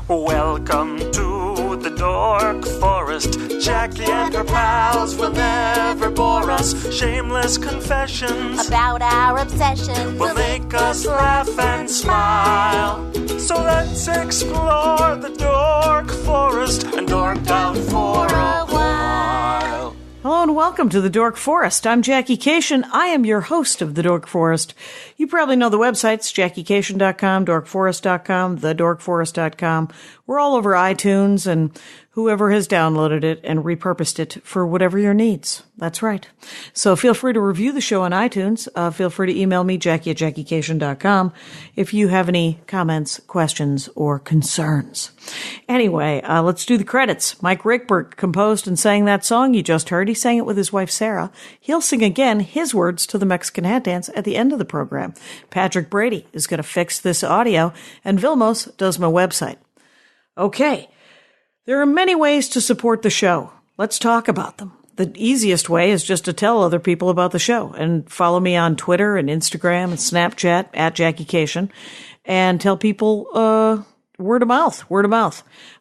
Welcome to the Dork Forest. Jackie and her pals will never bore us. Shameless confessions about our obsession will make us laugh and smile. So let's explore the Dork Forest and dork out for a while. Hello and welcome to the Dork Forest. I'm Jackie Cation. I am your host of the Dork Forest. You probably know the websites, JackieCation.com, DorkForest.com, TheDorkForest.com. We're all over iTunes and whoever has downloaded it and repurposed it for whatever your needs. That's right. So feel free to review the show on iTunes. Feel free to email me, Jackie@JackieCation.com, if you have any comments, questions, or concerns. Anyway, let's do the credits. Mike Rickbert composed and sang that song you just heard. He sang it with his wife, Sarah. He'll sing again his words to the Mexican hat dance at the end of the program. Patrick Brady is going to fix this audio, and Vilmos does my website. Okay. There are many ways to support the show. Let's talk about them. The easiest way is just to tell other people about the show and follow me on Twitter and Instagram and Snapchat @JackieCation and tell people, word of mouth.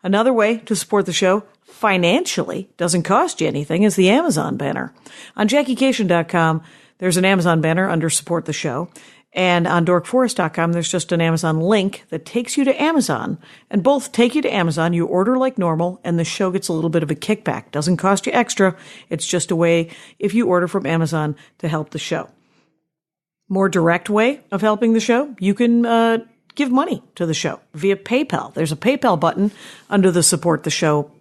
Another way to support the show financially, doesn't cost you anything, is the Amazon banner. On JackieCation.com, there's an Amazon banner under support the show. And on DorkForest.com, there's just an Amazon link that takes you to Amazon. And both take you to Amazon. You order like normal, and the show gets a little bit of a kickback. Doesn't cost you extra. It's just a way, if you order from Amazon, to help the show. More direct way of helping the show, you can give money to the show via PayPal. There's a PayPal button under the Support the Show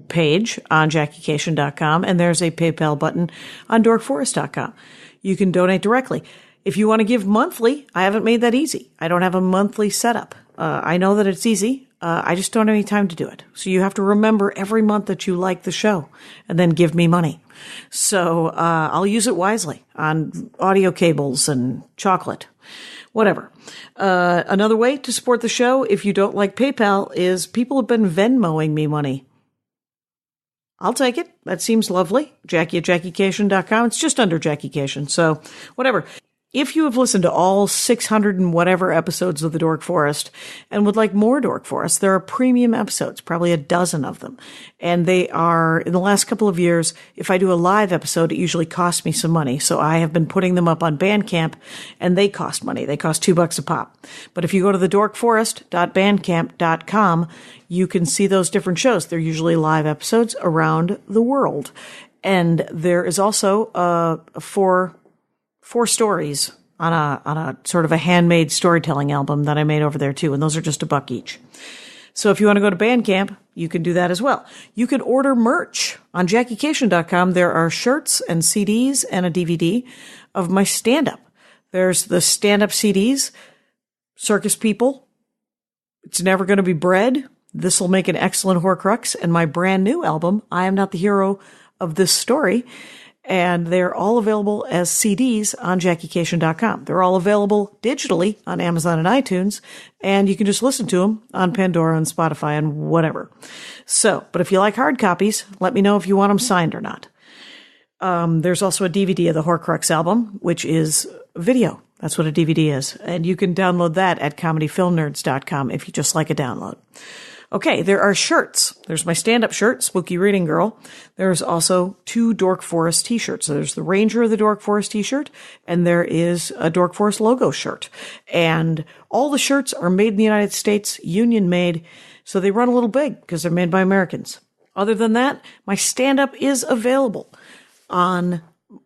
page on JackieCation.com, and there's a PayPal button on DorkForest.com. You can donate directly. If you want to give monthly, I haven't made that easy. I don't have a monthly setup. I know that it's easy. I just don't have any time to do it. So you have to remember every month that you like the show and then give me money. So I'll use it wisely on audio cables and chocolate, whatever. Another way to support the show, if you don't like PayPal, is people have been Venmoing me money. I'll take it. That seems lovely. Jackie@JackieCation.com. It's just under Jackie Cation. So whatever. If you have listened to all 600 and whatever episodes of the Dork Forest and would like more Dork Forest, there are premium episodes, probably a dozen of them. And they are, in the last couple of years, if I do a live episode, it usually costs me some money. So I have been putting them up on Bandcamp, and they cost money. They cost $2 a pop. But if you go to thedorkforest.bandcamp.com, you can see those different shows. They're usually live episodes around the world. And there is also four stories on a sort of a handmade storytelling album that I made over there too. And those are just $1 each. So if you want to go to Bandcamp, you can do that as well. You can order merch on JackieCation.com. There are shirts and CDs and a DVD of my stand-up. There's the stand-up CDs, Circus People, It's Never Gonna Be Bread, This'll Make an Excellent Horcrux, and my brand new album, I Am Not the Hero of This Story. And they're all available as CDs on JackieCation.com. They're all available digitally on Amazon and iTunes, and you can just listen to them on Pandora and Spotify and whatever. So, but if you like hard copies, let me know if you want them signed or not. There's also a DVD of the Horcrux album, which is video. That's what a DVD is. And you can download that at comedyfilmnerds.com if you just like a download. Okay, there are shirts. There's my stand-up shirt, Spooky Reading Girl. There's also 2 Dork Forest t-shirts. So there's the Ranger of the Dork Forest t-shirt, and there is a Dork Forest logo shirt. And all the shirts are made in the United States, union made, so they run a little big because they're made by Americans. Other than that, my stand-up is available on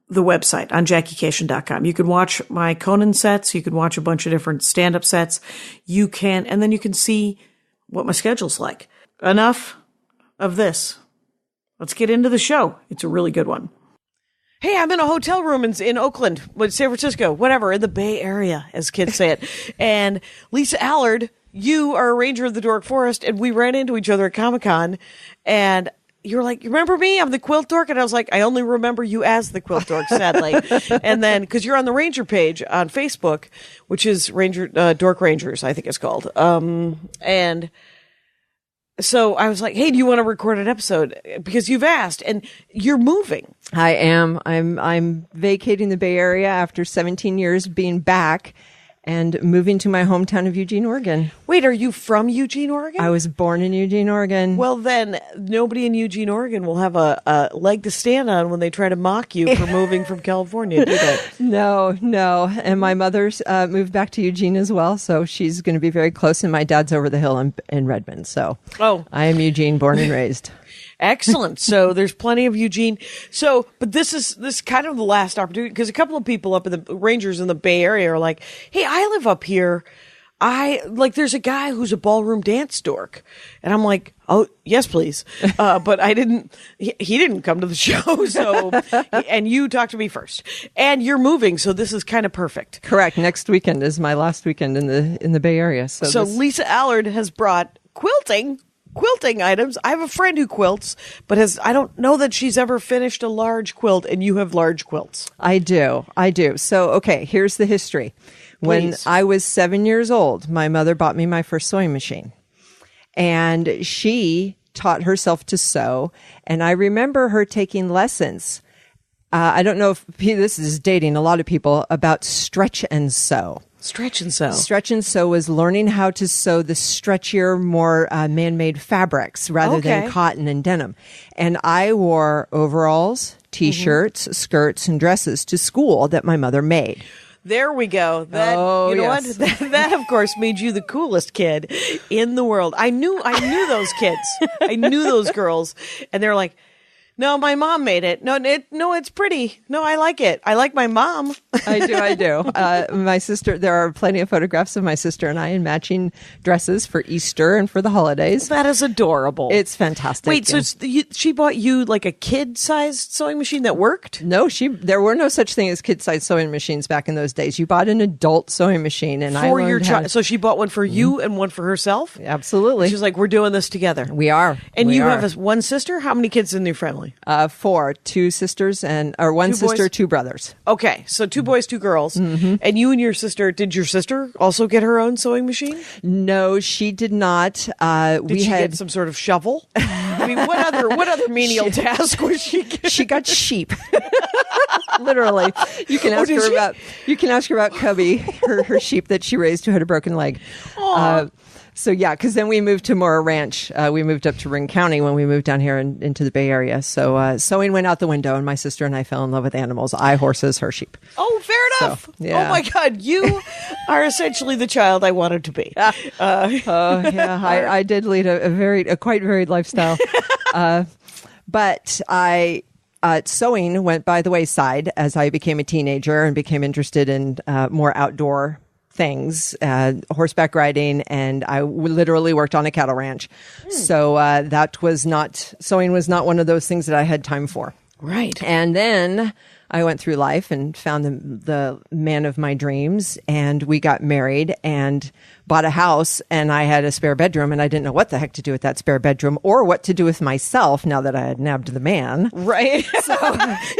the website, on JackieCation.com. You can watch my Conan sets. You can watch a bunch of different stand-up sets. You can, and then you can see what my schedule's like. Enough of this. Let's get into the show. It's a really good one. Hey, I'm in a hotel room in Oakland, San Francisco, whatever, in the Bay Area, as kids say it. And Lisa Allard, you are a ranger of the Dork Forest, and we ran into each other at Comic-Con, and you were like, you remember me? I'm the Quilt Dork. And I was like, I only remember you as the Quilt Dork, sadly. And then, because you're on the Ranger page on Facebook, which is Dork Rangers, I think it's called. And so I was like, hey, do you want to record an episode? Because you've asked, and you're moving. I am. I'm vacating the Bay Area after 17 years being back. and moving to my hometown of Eugene, Oregon. Wait, are you from Eugene, Oregon? I was born in Eugene, Oregon. Well, then nobody in Eugene, Oregon will have a leg to stand on when they try to mock you for moving from California, do they? No. And my mother's moved back to Eugene as well, so she's going to be very close. And my dad's over the hill in Redmond. So I am Eugene, born and raised. Excellent. So there's plenty of Eugene. So, but this is kind of the last opportunity, because a couple of people up in the Rangers in the Bay Area are like, hey, I live up here. There's a guy who's a ballroom dance dork. And I'm like, oh, yes, please. But he didn't come to the show. So, and you talked to me first, and you're moving. So this is kind of perfect. Correct. Next weekend is my last weekend in the Bay Area. So Lisa Allard has brought quilting items. I have a friend who quilts, but I don't know that she's ever finished a large quilt, and you have large quilts. I do. So, okay, here's the history. When Please. I was 7 years old, my mother bought me my first sewing machine, and she taught herself to sew. And I remember her taking lessons. I don't know if this is dating a lot of people, about stretch and sew. Stretch and sew. Stretch and sew was learning how to sew the stretchier, more man-made fabrics rather than cotton and denim. And I wore overalls, T-shirts, skirts, and dresses to school that my mother made. There we go. That, you know what? That, of course, made you the coolest kid in the world. I knew those kids. I knew those girls. And they're like, no, my mom made it. No, it's pretty. No, I like it. I like my mom. I do. My sister, there are plenty of photographs of my sister and I in matching dresses for Easter and for the holidays. That is adorable. It's fantastic. Wait, so she bought you like a kid-sized sewing machine that worked? No, there were no such thing as kid-sized sewing machines back in those days. You bought an adult sewing machine, and for your child. So she bought one for you and one for herself? Absolutely. She's like, we're doing this together. We are. And you have one sister? How many kids in your family? 4, 2 sisters one sister, 2 brothers. Okay, so 2 boys, 2 girls. Mm-hmm. And you and your sister, did your sister also get her own sewing machine? No, she did not. Did she get some sort of shovel? I mean, what other menial task was she getting? She got sheep. Literally. You can ask her about Cubby, her sheep that she raised who had a broken leg. So yeah, because then we moved to Mora Ranch. We moved up to Ring County when we moved down here into the Bay Area. So sewing went out the window, and my sister and I fell in love with animals. I horses, her sheep. Oh, fair enough. So, yeah. Oh my God, you are essentially the child I wanted to be. I did lead a quite varied lifestyle. But sewing went by the wayside as I became a teenager and became interested in more outdoor things, horseback riding, and I literally worked on a cattle ranch. So sewing was not one of those things that I had time for. Right. And then I went through life and found the man of my dreams, and we got married and bought a house, and I had a spare bedroom, and I didn't know what the heck to do with that spare bedroom or what to do with myself now that I had nabbed the man. Right. So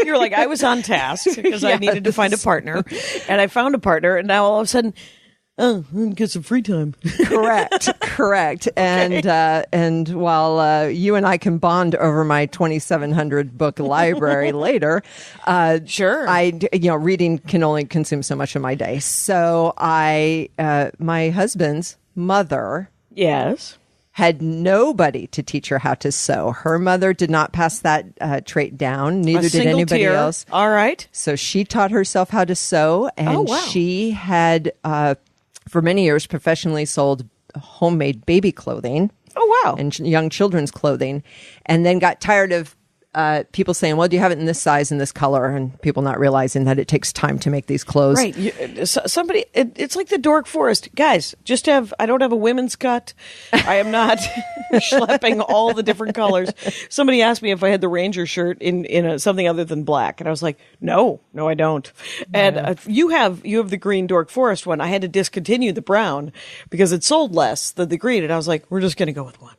you're like, I was on task because I needed to find a partner, and I found a partner, and now all of a sudden, get some free time. Correct. And while you and I can bond over my 2,700 book library later, sure, reading can only consume so much of my day. So my husband's mother, yes, had nobody to teach her how to sew. Her mother did not pass that trait down. Neither did anybody else. All right. So she taught herself how to sew, and she had for many years professionally sold homemade baby clothing. Oh, wow. And young children's clothing, and then got tired of people saying, well, do you have it in this size and this color? And people not realizing that it takes time to make these clothes. Right. It's like the Dork Forest. Guys, I don't have a women's cut. I am not schlepping all the different colors. Somebody asked me if I had the Ranger shirt in something other than black. And I was like, no, I don't. And you have the green Dork Forest one. I had to discontinue the brown because it sold less than the green. And I was like, we're just going to go with one.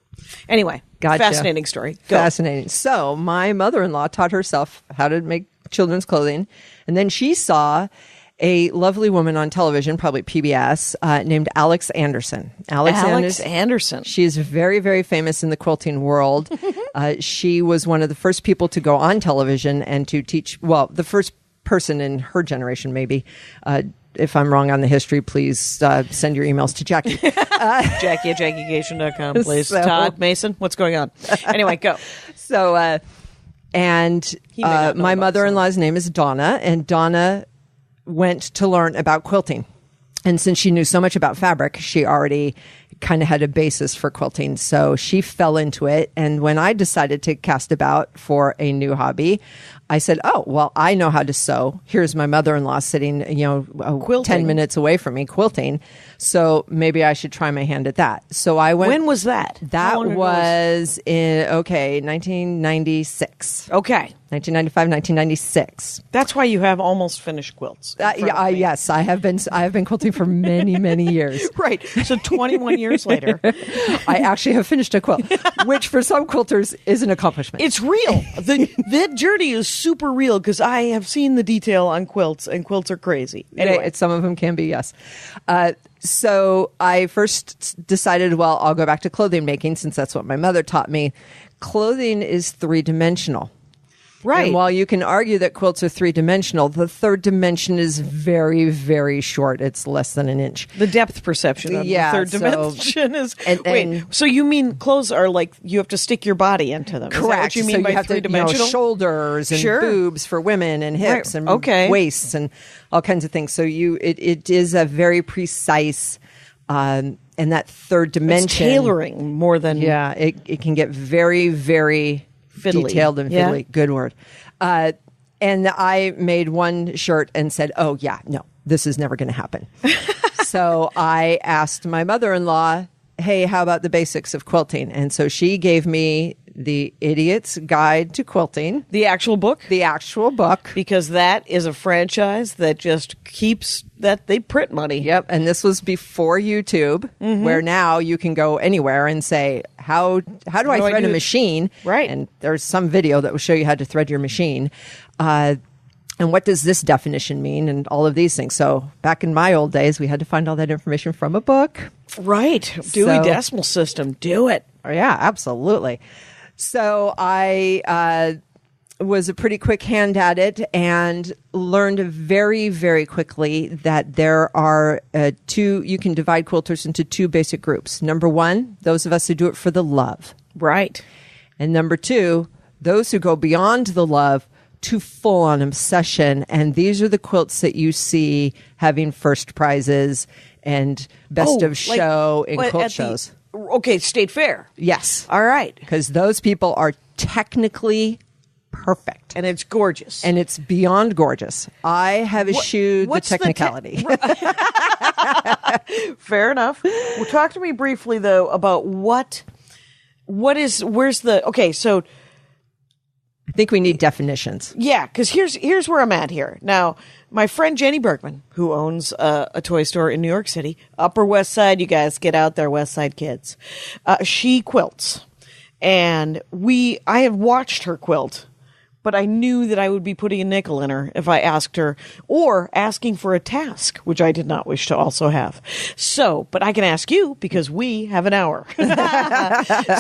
Anyway, gotcha. Fascinating story. Go. Fascinating. So my mother-in-law taught herself how to make children's clothing. And then she saw a lovely woman on television, probably PBS, named Alex Anderson. Alex Anderson. She is very, very famous in the quilting world. She was one of the first people to go on television and to teach, the first person in her generation maybe, if I'm wrong on the history, please send your emails to Jackie. Jackie at JackieCation.com, please. So- Todd, Mason, what's going on? Anyway, go. So, and He may not know my about mother-in-law's name is Donna, and Donna went to learn about quilting. And since she knew so much about fabric, she already kind of had a basis for quilting. So she fell into it. And when I decided to cast about for a new hobby, I said, oh, well, I know how to sew. Here's my mother-in-law sitting, 10 minutes away from me quilting. So maybe I should try my hand at that. So I went. When was that? How That long ago was in, 1996. Okay. 1995, 1996. That's why you have almost finished quilts. in front of me. Yes, I have been quilting for many, many years. Right. So 21 years later. I actually have finished a quilt, which for some quilters is an accomplishment. It's real. That journey is super real because I have seen the detail on quilts, and quilts are crazy. Anyway. Some of them can be, yes. So I first decided, well, I'll go back to clothing making since that's what my mother taught me. Clothing is three-dimensional. Right. And while you can argue that quilts are three-dimensional, the third dimension is very, very short. It's less than an inch. The depth perception of the third dimension is... wait, so you mean clothes are like you have to stick your body into them? Is that Correct. what you mean so by you have three-dimensional? to, shoulders and Sure. boobs for women and hips Right. and Okay. waists and all kinds of things. So it is a very precise, and that third dimension. It's tailoring more than... Yeah, it can get very, very Fiddly. detailed and Yeah. fiddly. Good word. And I made one shirt and said, oh, yeah, no, this is never going to happen. So I asked my mother-in-law, hey, how about the basics of quilting? And so she gave me the Idiot's Guide to Quilting. The actual book? The actual book. Because that is a franchise that just keeps that they print money. Yep. And this was before YouTube, where now you can go anywhere and say, how do I do I thread do a it? machine? Right. And there's some video that will show you how to thread your machine. And what does this definition mean? And all of these things. So back in my old days, we had to find all that information from a book. Right. Dewey So- Decimal System. Do it. Oh, yeah, absolutely. So I was a pretty quick hand at it and learned very, very quickly that there are you can divide quilters into two basic groups. Number one, those of us who do it for the love. Right. And number two, those who go beyond the love to full on obsession. And these are the quilts that you see having first prizes and best of show in quilt shows. Okay, State Fair. Yes. All right. Because those people are technically perfect. And it's gorgeous. And it's beyond gorgeous. I have eschewed the what's the technicality. Fair enough. Well, talk to me briefly, though, about where's the, okay, so, I think we need definitions. yeah, because here's where I'm at here. Now, my friend Jenny Bergman, who owns a toy store in New York City, Upper West Side, you guys get out there, West Side kids. She quilts. And I have watched her quilt, but I knew that I would be putting a nickel in her if I asked her, or asking for a task, which I did not wish to also have. So, but I can ask you because we have an hour.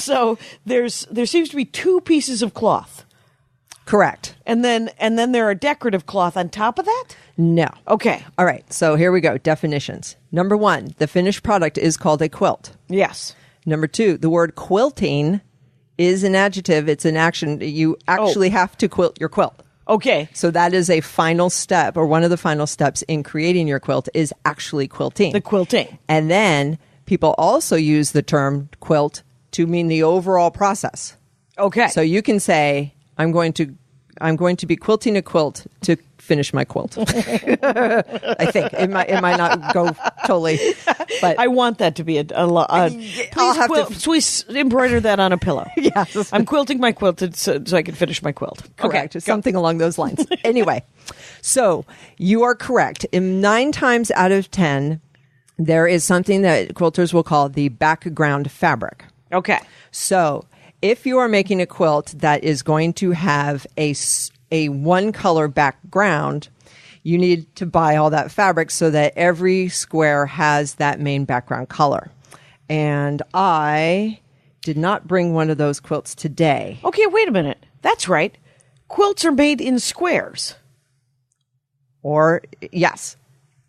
So there seems to be two pieces of cloth. Correct. And then there are decorative cloth on top of that? No. Okay. All right. So here we go. Definitions. Number one, the finished product is called a quilt. Yes. Number two, the word quilting is an adjective. It's an action. You actually have to quilt your quilt. Okay. So that is a final step, or one of the final steps in creating your quilt is actually quilting. The quilting. And then people also use the term quilt to mean the overall process. Okay. So you can say, I'm going to be quilting a quilt to finish my quilt. I think it might not go totally, but I want that to be please embroider that on a pillow. Yes. I'm quilting my quilt so I can finish my quilt. correct. Okay, Something along those lines. Anyway, so you are correct. In 9 times out of 10, there is something that quilters will call the background fabric. Okay. So if you are making a quilt that is going to have a one color background, you need to buy all that fabric so that every square has that main background color. And I did not bring one of those quilts today. Okay, wait a minute. That's right. Quilts are made in squares. Or, yes.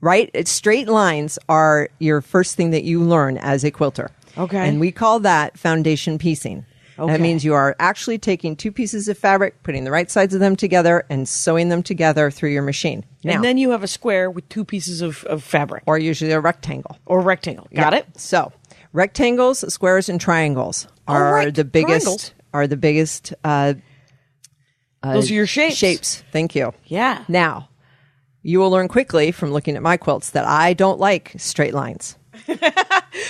right? Straight lines are your first thing that you learn as a quilter. Okay. And we call that foundation piecing. Okay. That means you are actually taking two pieces of fabric, putting the right sides of them together, and sewing them together through your machine. Now, And then you have a square with two pieces of fabric. or usually a rectangle. Or rectangle. Got Yeah. it? So, rectangles, squares, and triangles are right. the biggest. Triangles. Are the biggest. Those are your shapes. Shapes. Thank you. Yeah. Now, you will learn quickly from looking at my quilts that I don't like straight lines.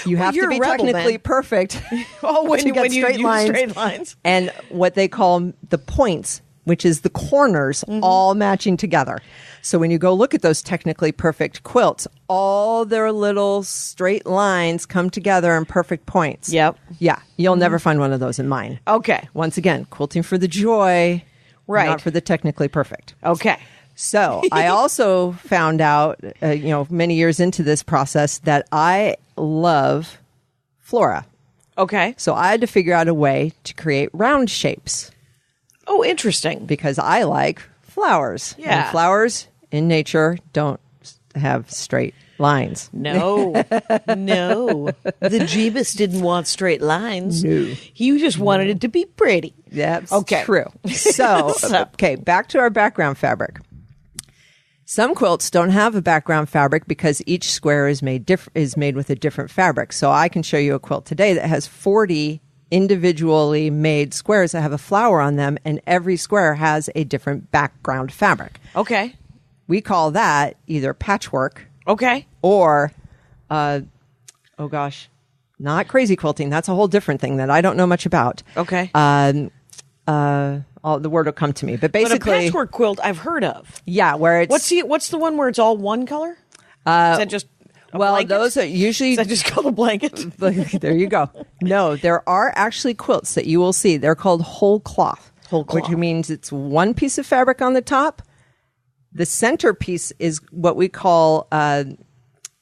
You have you're to be a rebel, technically then. perfect Oh, to get you straight use lines. straight lines. And what they call the points, which is the corners, all matching together. So when you go look at those technically perfect quilts, all their little straight lines come together in perfect points. Yep. Yeah. You'll never find one of those in mine. Okay. Once again, quilting for the joy, Right. not for the technically perfect. Okay. So I also found out, many years into this process that I love flora. Okay. So I had to figure out a way to create round shapes Oh, interesting. because I like flowers. Yeah. And flowers in nature don't have straight lines. No. No. The Jeebus didn't want straight lines. No. He just wanted it to be pretty. That's Okay. true. So, okay, back to our background fabric. Some quilts don't have a background fabric because each square is made with a different fabric. So I can show you a quilt today that has 40 individually made squares that have a flower on them, and every square has a different background fabric. Okay. We call that either patchwork Okay. or, not crazy quilting. That's a whole different thing that I don't know much about. Okay. The word will come to me, but But a basically, patchwork quilt I've heard of. yeah, where it's What's the one where it's all one color? Is that just a blanket? those are usually Is that just called a blanket? there you go. No, there are actually quilts that you will see. They're called whole cloth. Whole cloth. Which means it's one piece of fabric on the top. The centerpiece is what we call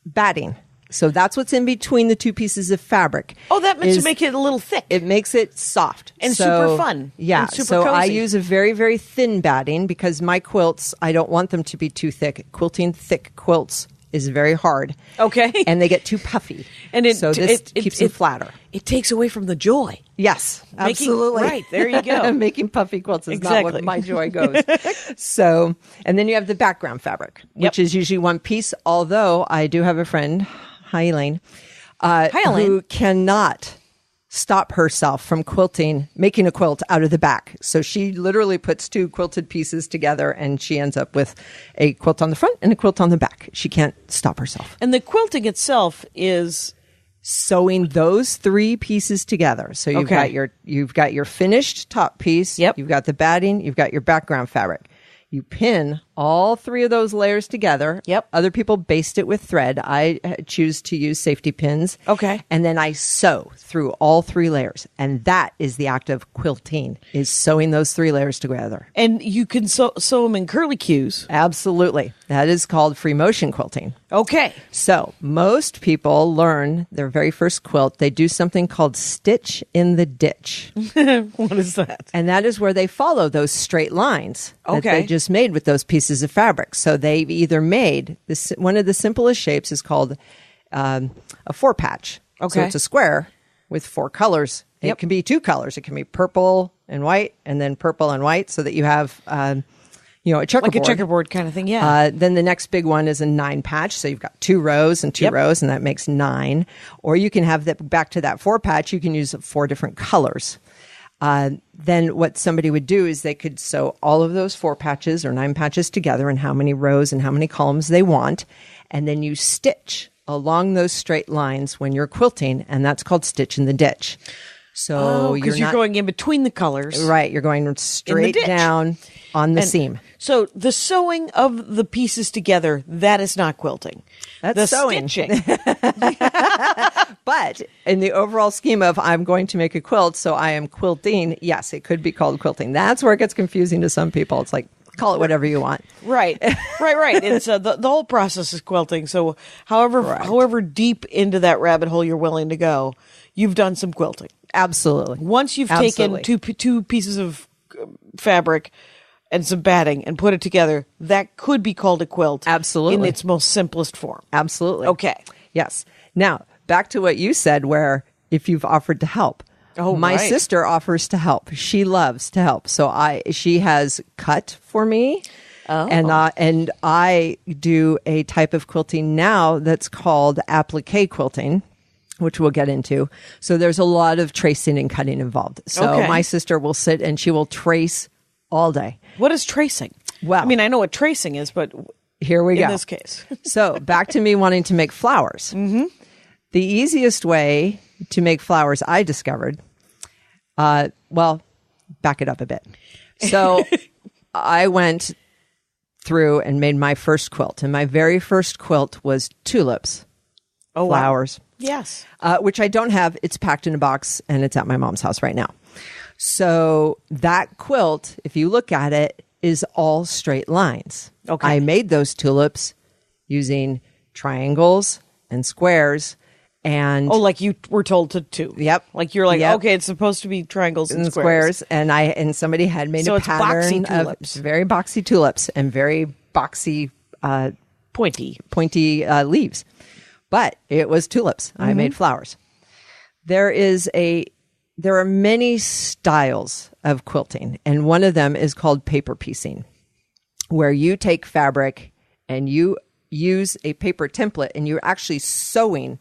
batting. So that's what's in between the two pieces of fabric. Oh, that meant to make it a little thick. It makes it soft. And super fun. Yeah. And super so I cozy. use a very, very thin batting because my quilts, I don't want them to be too thick. Quilting thick quilts is very hard. Okay. And they get too puffy. And so this keeps them flatter. It takes away from the joy. Yes, absolutely. Right, there you go. Making puffy quilts is not Exactly. what my joy goes. So, and then you have the background fabric, which is usually one piece, although I do have a friend, hi Elaine, Elaine. who cannot stop herself from making a quilt out of the back. So she literally puts two quilted pieces together and she ends up with a quilt on the front and a quilt on the back. She can't stop herself. And the quilting itself is Sewing those three pieces together. So you've got your finished top piece. Yep. You've got the batting. You've got your background fabric. You pin all three of those layers together. Yep. Other people baste it with thread. I choose to use safety pins. Okay. And then I sew through all three layers. And that is the act of quilting, is sewing those three layers together. and you can sew them in curlicues. Absolutely. That is called free motion quilting. Okay. So most people learn their very first quilt. They do something called stitch in the ditch. What is that? And that is where they follow those straight lines that Okay. they just made with those pieces of fabric. So they've either made this, one of the simplest shapes is called a four patch. So Okay. it's a square with four colors. Yep. It can be two colors. It can be purple and white, and then purple and white, so that you have a checkerboard. Like a checkerboard kind of thing, yeah. Then the next big one is a 9 patch. So you've got 2 rows and 2 Yep. rows, and that makes 9. Or you can have that back to that 4 patch. You can use 4 different colors. Then what somebody would do is they could sew all of those 4 patches or 9 patches together in how many rows and how many columns they want. And then you stitch along those straight lines when you're quilting, and that's called stitch in the ditch. So Because you're going in between the colors. right. You're going straight ditch. down on the And seam. So the sewing of the pieces together, that is not quilting. That's the sewing. stitching. But in the overall scheme of I'm going to make a quilt, so I am quilting, yes, it could be called quilting. That's where it gets confusing to some people. It's like, call it whatever you want. Right. It's the whole process is quilting. So however deep into that rabbit hole you're willing to go, you've done some quilting. Absolutely. Once you've Absolutely. taken two pieces of fabric and some batting and put it together, that could be called a quilt. Absolutely. In its most simplest form. Absolutely. Okay. Yes. Now, back to what you said, where if you've offered to help. Oh, my right. sister offers to help. She loves to help. So she has cut for me. Oh. And I do a type of quilting now that's called applique quilting, which we'll get into. So there's a lot of tracing and cutting involved. So Okay. my sister will sit and she will trace all day. What is tracing? Well, I mean, I know what tracing is, but here we go. in this case. So back to me wanting to make flowers. Mm-hmm. The easiest way to make flowers I discovered, well, back it up a bit. So I went through and made my first quilt. And my very first quilt was tulips, flowers. Wow. Yes. Which I don't have. It's packed in a box and it's at my mom's house right now. So that quilt, if you look at it, is all straight lines. Okay. I made those tulips using triangles and squares and like you were told to. Yep. Like you're like, Yep. okay, it's supposed to be triangles and squares. And somebody had made So a it's pattern boxy of tulips. very boxy tulips and very boxy Pointy. leaves. But it was tulips. I made flowers. There are many styles of quilting, and one of them is called paper piecing, where you take fabric and you use a paper template and you're actually sewing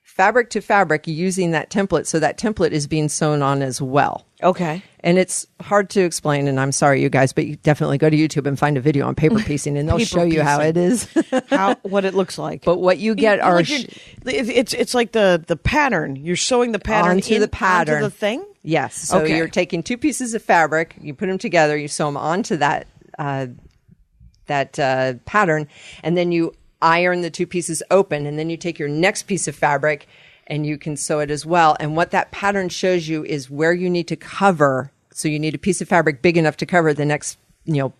fabric to fabric using that template. So that template is being sewn on as well. Okay. And it's hard to explain, and I'm sorry, you guys, but you definitely go to YouTube and find a video on paper piecing, and they'll Paper show you how piecing. it is. What it looks like. But what you get are it's like the pattern. You're sewing the pattern onto the pattern, onto the thing. Yes. So Okay. you're taking two pieces of fabric, you put them together, you sew them onto that pattern, and then you iron the two pieces open, and then you take your next piece of fabric and you can sew it as well. And what that pattern shows you is where you need to cover. So you need a piece of fabric big enough to cover the next,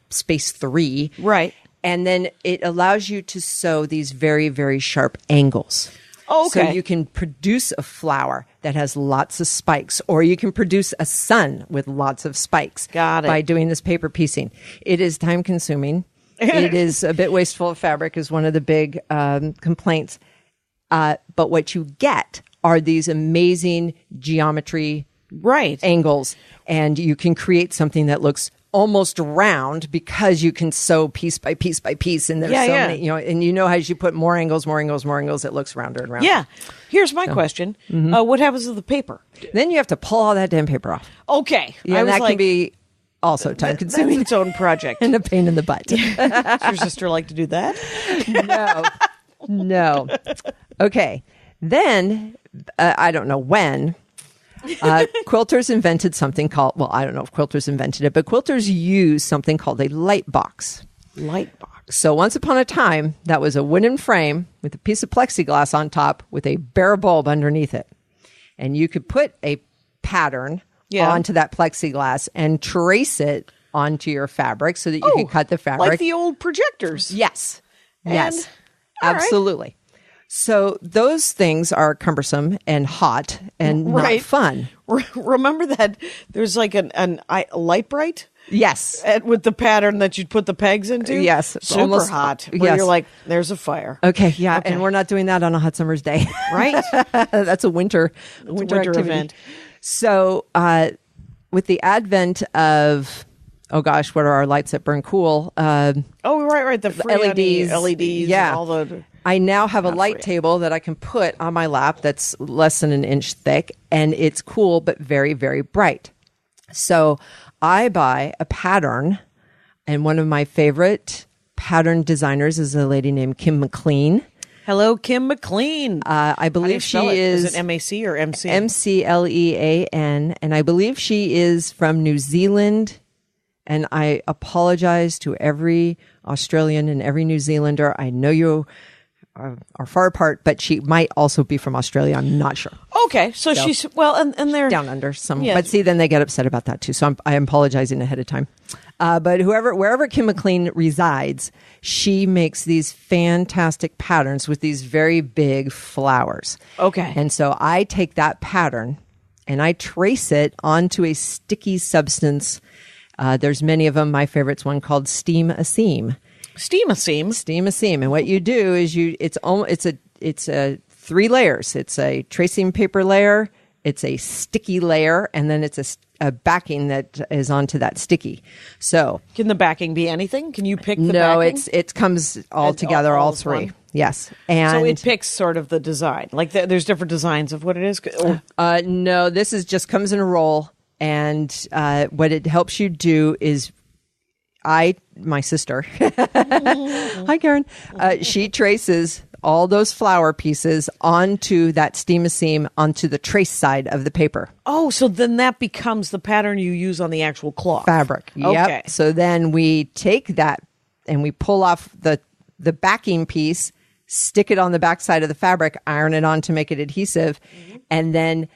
space 3. Right. And then it allows you to sew these very, very sharp angles. Oh, okay. So you can produce a flower that has lots of spikes, or you can produce a sun with lots of spikes. Got it. By doing this paper piecing. It is time consuming. It is a bit wasteful of fabric is one of the big complaints. But what you get are these amazing geometry angles, and you can create something that looks almost round because you can sew piece by piece by piece, and there's many, and as you put more angles, it looks rounder and rounder. Yeah. Here's my question. What happens to the paper? Then you have to pull all that damn paper off. Okay. Yeah, and that can be also time consuming. That's its own project. And a pain in the butt. Does your sister like to do that? No. Okay. Then, I don't know when, quilters invented something called, I don't know if quilters invented it, but quilters use something called a light box. Light box. So once upon a time, that was a wooden frame with a piece of plexiglass on top with a bare bulb underneath it. And you could put a pattern onto that plexiglass and trace it onto your fabric so that you can cut the fabric. Like the old projectors. Yes. And- Yes. all right. Absolutely. So those things are cumbersome and hot and not fun. Remember that there's like a light bright? Yes. With the pattern that you'd put the pegs into? Yes. Super Almost- hot. Where yes. you're like, there's a fire. Okay. Yeah. And we're not doing that on a hot summer's day. Right? That's a winter activity. event. So with the advent of, what are our lights that burn cool? Right. The Freon LEDs. Yeah. And all the... I now have a light Freon. table that I can put on my lap that's less than an inch thick, and it's cool but very, very bright. So I buy a pattern, and one of my favorite pattern designers is a lady named Kim McLean. Hello, Kim McLean. I believe she is... Is it MAC or MC? MCLEAN, and I believe she is from New Zealand. And I apologize to every Australian and every New Zealander. I know you are far apart, but she might also be from Australia. I'm not sure. Okay, so she's and they're Down under some, Yes. but see, then they get upset about that too. So I'm apologizing ahead of time. But wherever Kim McLean resides, she makes these fantastic patterns with these very big flowers. Okay. And so I take that pattern and I trace it onto a sticky substance. There's many of them. My favorite's one called Steam a Seam. Steam a seam. Steam a Seam. And what you do is it's a 3 layers. It's a tracing paper layer, it's a sticky layer, and then it's a backing that is onto that sticky. So Can the backing be anything? Can you pick the no, backing? it comes all together, all as 3. one? Yes. And So it picks sort of the design. Like there's different designs of what it is. Or, no, this is just comes in a roll. And what it helps you do is my sister, hi Karen, she traces all those flower pieces onto that steam a seam, onto the trace side of the paper. oh, so then that becomes the pattern you use on the actual cloth. Fabric. Okay. Yep. So then we take that and we pull off the backing piece, stick it on the back side of the fabric, iron it on to make it adhesive, and then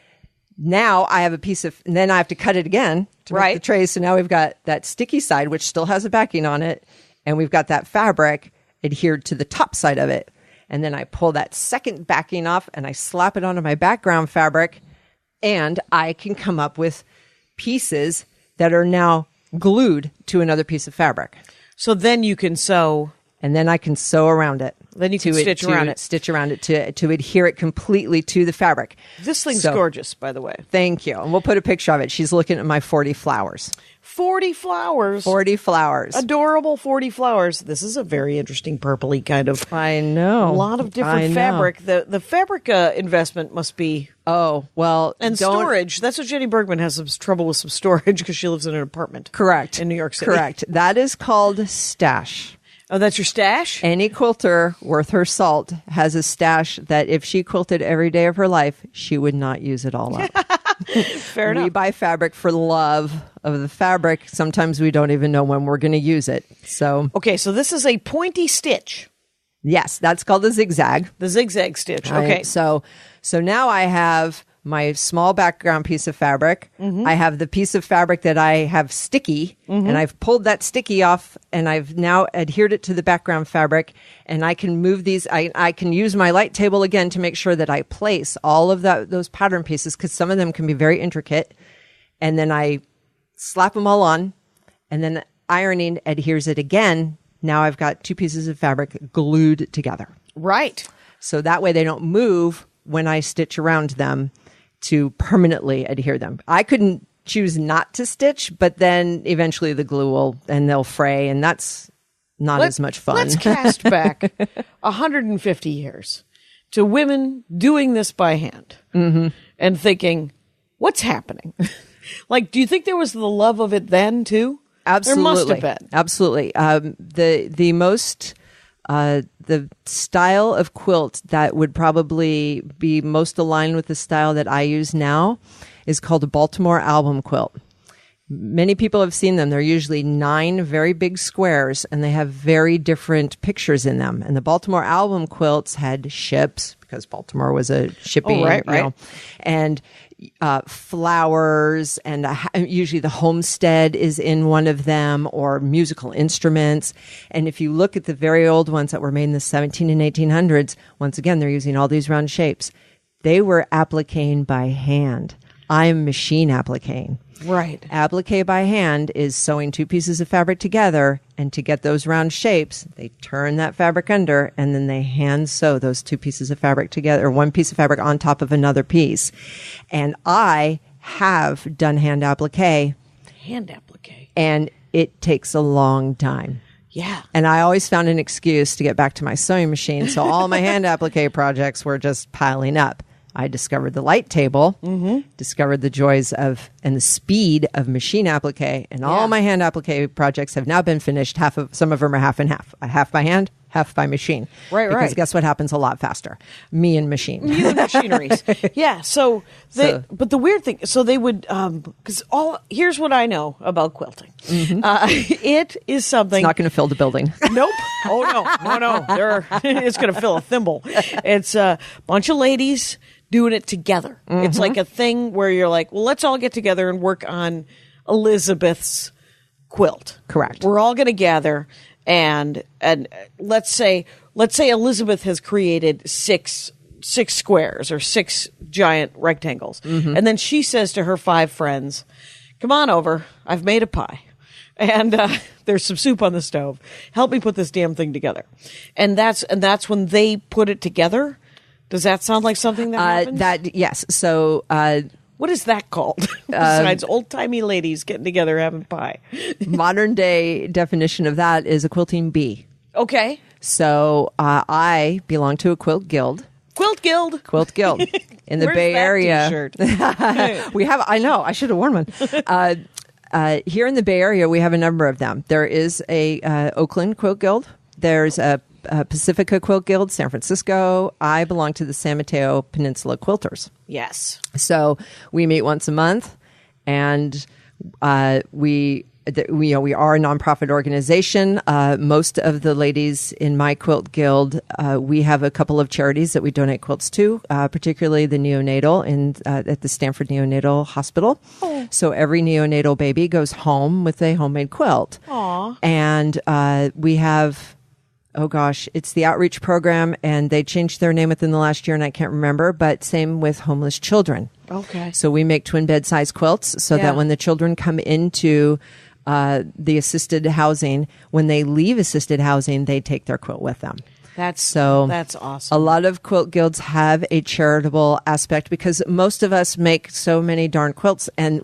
now I have a piece of, and then I have to cut it again to make the trace. So now we've got that sticky side, which still has a backing on it, and we've got that fabric adhered to the top side of it. And then I pull that second backing off and I slap it onto my background fabric, and I can come up with pieces that are now glued to another piece of fabric. So then you can sew. And then I can sew around it. Then you can stitch around it. Stitch around it to adhere it completely to the fabric. This thing's So- gorgeous, by the way. Thank you. And we'll put a picture of it. She's looking at my 40 flowers. 40 flowers. 40 flowers. Adorable 40 flowers. This is a very interesting purpley kind of. I know. A lot of I different know. fabric. The fabric investment must be. Oh, well. And storage. That's what Jenny Bergman has some trouble with, some storage, because she lives in an apartment. Correct. In New York City. Correct. That is called stash. Oh, that's your stash? Any quilter worth her salt has a stash that if she quilted every day of her life, she would not use it all up. Fair enough. We buy fabric for love of the fabric. Sometimes we don't even know when we're going to use it. So, Okay, so this is a pointy stitch. yes, that's called the zigzag. The zigzag stitch. Right? Okay. So now I have my small background piece of fabric. I have the piece of fabric that I have sticky, and I've pulled that sticky off, and I've now adhered it to the background fabric, and I can move these. I can use my light table again to make sure that I place all of those pattern pieces, because some of them can be very intricate, and then I slap them all on, and then ironing adheres it again. Now I've got 2 pieces of fabric glued together. Right. So that way they don't move when I stitch around them to permanently adhere them. I couldn't choose not to stitch, but then eventually the glue they'll fray, and that's not as much fun. Let's cast back 150 years to women doing this by hand and thinking, what's happening? Like, do you think there was the love of it then too? Absolutely. There must have been. Absolutely. The style of quilt that would probably be most aligned with the style that I use now is called a Baltimore album quilt. Many people have seen them. They're usually 9 very big squares, and they have very different pictures in them. And the Baltimore album quilts had ships, because Baltimore was a shipping, right. and flowers, and usually the homestead is in one of them, or musical instruments. And if you look at the very old ones that were made in the 17 and 1800s, once again, they're using all these round shapes. They were appliquing by hand. I'm machine appliquing. Right. Applique by hand is sewing 2 pieces of fabric together, and to get those round shapes, they turn that fabric under, and then they hand sew those 2 pieces of fabric together, or 1 piece of fabric on top of another piece. And I have done hand applique, and it takes a long time. Yeah. And I always found an excuse to get back to my sewing machine, so all my hand applique projects were just piling up. I discovered the light table, discovered the joys of and the speed of machine applique, and all my hand applique projects have now been finished. Some of them are half and half. Half by hand, half by machine. Right. Because guess what happens a lot faster? Me and machine. You and machineries. Yeah. But the weird thing, so they would, here's what I know about quilting. It is something. It's not going to fill the building. Nope. Oh, no. It's going to fill a thimble. It's a bunch of ladies doing it together. It's like a thing where you're like, well, let's all get together and work on Elizabeth's quilt. Correct. We're all going to gather, and let's say Elizabeth has created six squares or 6 giant rectangles. And then she says to her 5 friends, come on over. I've made a pie. and there's some soup on the stove. Help me put this damn thing together. And that's when they put it together. Does that sound like something that happens? Yes. So what is that called? Besides old-timey ladies getting together having pie. modern day definition of that is a quilting bee. Okay. So I belong to a quilt guild. Quilt Guild. Quilt Guild in the Where's Bay that Area. T-shirt? We have. I know. I should have worn one. Here in the Bay Area, we have a number of them. There is a Oakland Quilt Guild. There's a Pacifica Quilt Guild, San Francisco. I belong to the San Mateo Peninsula Quilters. Yes. So we meet once a month, and we are a nonprofit organization. Most of the ladies in my quilt guild, we have a couple of charities that we donate quilts to, particularly the neonatal at the Stanford Neonatal Hospital. Oh. So every neonatal baby goes home with a homemade quilt. Aww. And we have, oh gosh, it's the outreach program, and they changed their name within the last year, and I can't remember, but same with homeless children. Okay. So we make twin bed size quilts so that when the children come into the assisted housing, when they leave assisted housing, they take their quilt with them. That's awesome. A lot of quilt guilds have a charitable aspect because most of us make so many darn quilts, and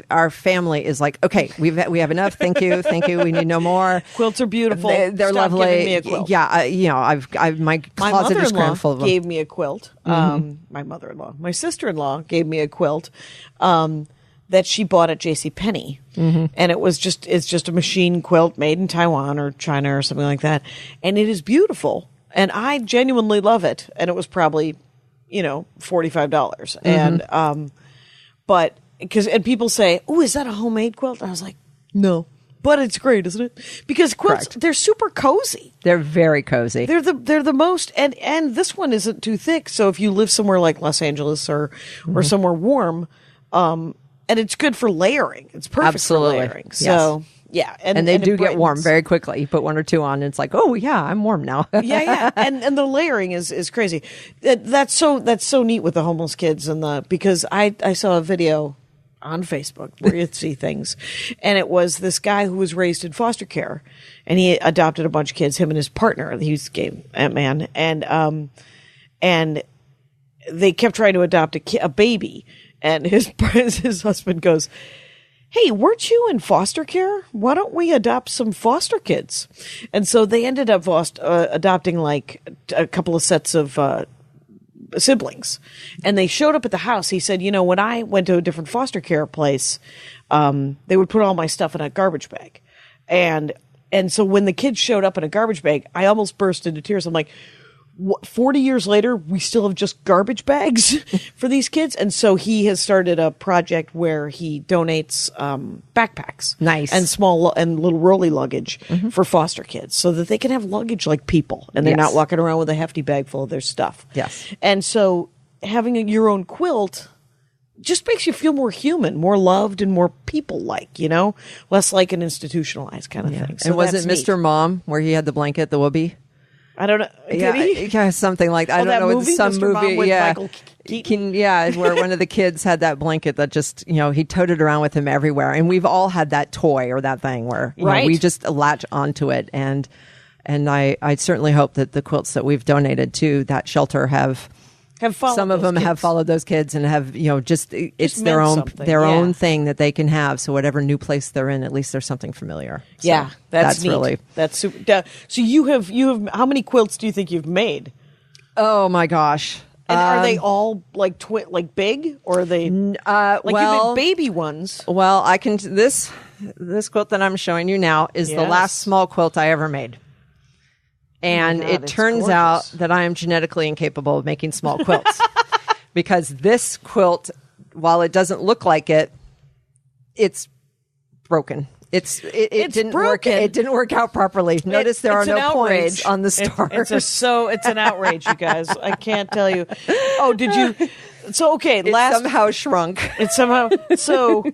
our family is like, okay, we have enough. Thank you. We need no more. Quilts are beautiful. They're Stop lovely. giving me a quilt. Yeah, my closet is crammed full of them. Gave me a quilt. My sister-in-law gave me a quilt. That she bought at JCPenney. Mm-hmm. And it's just a machine quilt made in Taiwan or China or something like that. And it is beautiful. And I genuinely love it. And it was probably, $45. Mm-hmm. And, and people say, "Oh, is that a homemade quilt?" And I was like, no, but it's great, isn't it? Because quilts, they're super cozy. They're very cozy. They're the most, and this one isn't too thick. So if you live somewhere like Los Angeles or somewhere warm, and it's good for layering. It's perfect for layering. So, yeah. And they do get warm very quickly. You put one or two on, and it's like, oh, yeah, I'm warm now. Yeah. And the layering is crazy. That's so neat with the homeless kids because I saw a video on Facebook where you see things. And it was this guy who was raised in foster care, and he adopted a bunch of kids, him and his partner. He was a gay man. And they kept trying to adopt a baby. And his husband goes, "Hey, weren't you in foster care? Why don't we adopt some foster kids?" And so they ended up adopting like a couple of sets of siblings. And they showed up at the house. He said, when I went to a different foster care place, they would put all my stuff in a garbage bag. And so when the kids showed up in a garbage bag, I almost burst into tears. I'm like, 40 years later, we still have just garbage bags for these kids. And so he has started a project where he donates backpacks. Nice. And small and little rolly luggage for foster kids so that they can have luggage like people and they're not walking around with a hefty bag full of their stuff. Yes. And so having your own quilt just makes you feel more human, more loved, and more people-like, less like an institutionalized kind of thing. So and was it Mr. Mom where he had the blanket, the whoopee? I don't know. Did he? Yeah, something like that. I don't know. Movie, some Mr. movie, Mom with yeah. Michael Keaton? Where one of the kids had that blanket that just, he toted around with him everywhere. And we've all had that toy or that thing where we just latch onto it. And I certainly hope that the quilts that we've donated to that shelter have followed some of them kids. Have followed those kids and have it's their own thing that they can have. So whatever new place they're in, at least there's something familiar. So that's neat. Really that's super. So you have how many quilts do you think you've made? Oh my gosh! And are they all like big, or are they you made baby ones? Well, I can this quilt that I'm showing you now is the last small quilt I ever made. And it turns out that I am genetically incapable of making small quilts because this quilt, while it doesn't look like it, it's broken. It didn't broken. work. It didn't work out properly. Notice there are no points on the star. It's an outrage, you guys. I can't tell you. Oh, did you? So okay, it somehow shrunk. It somehow so.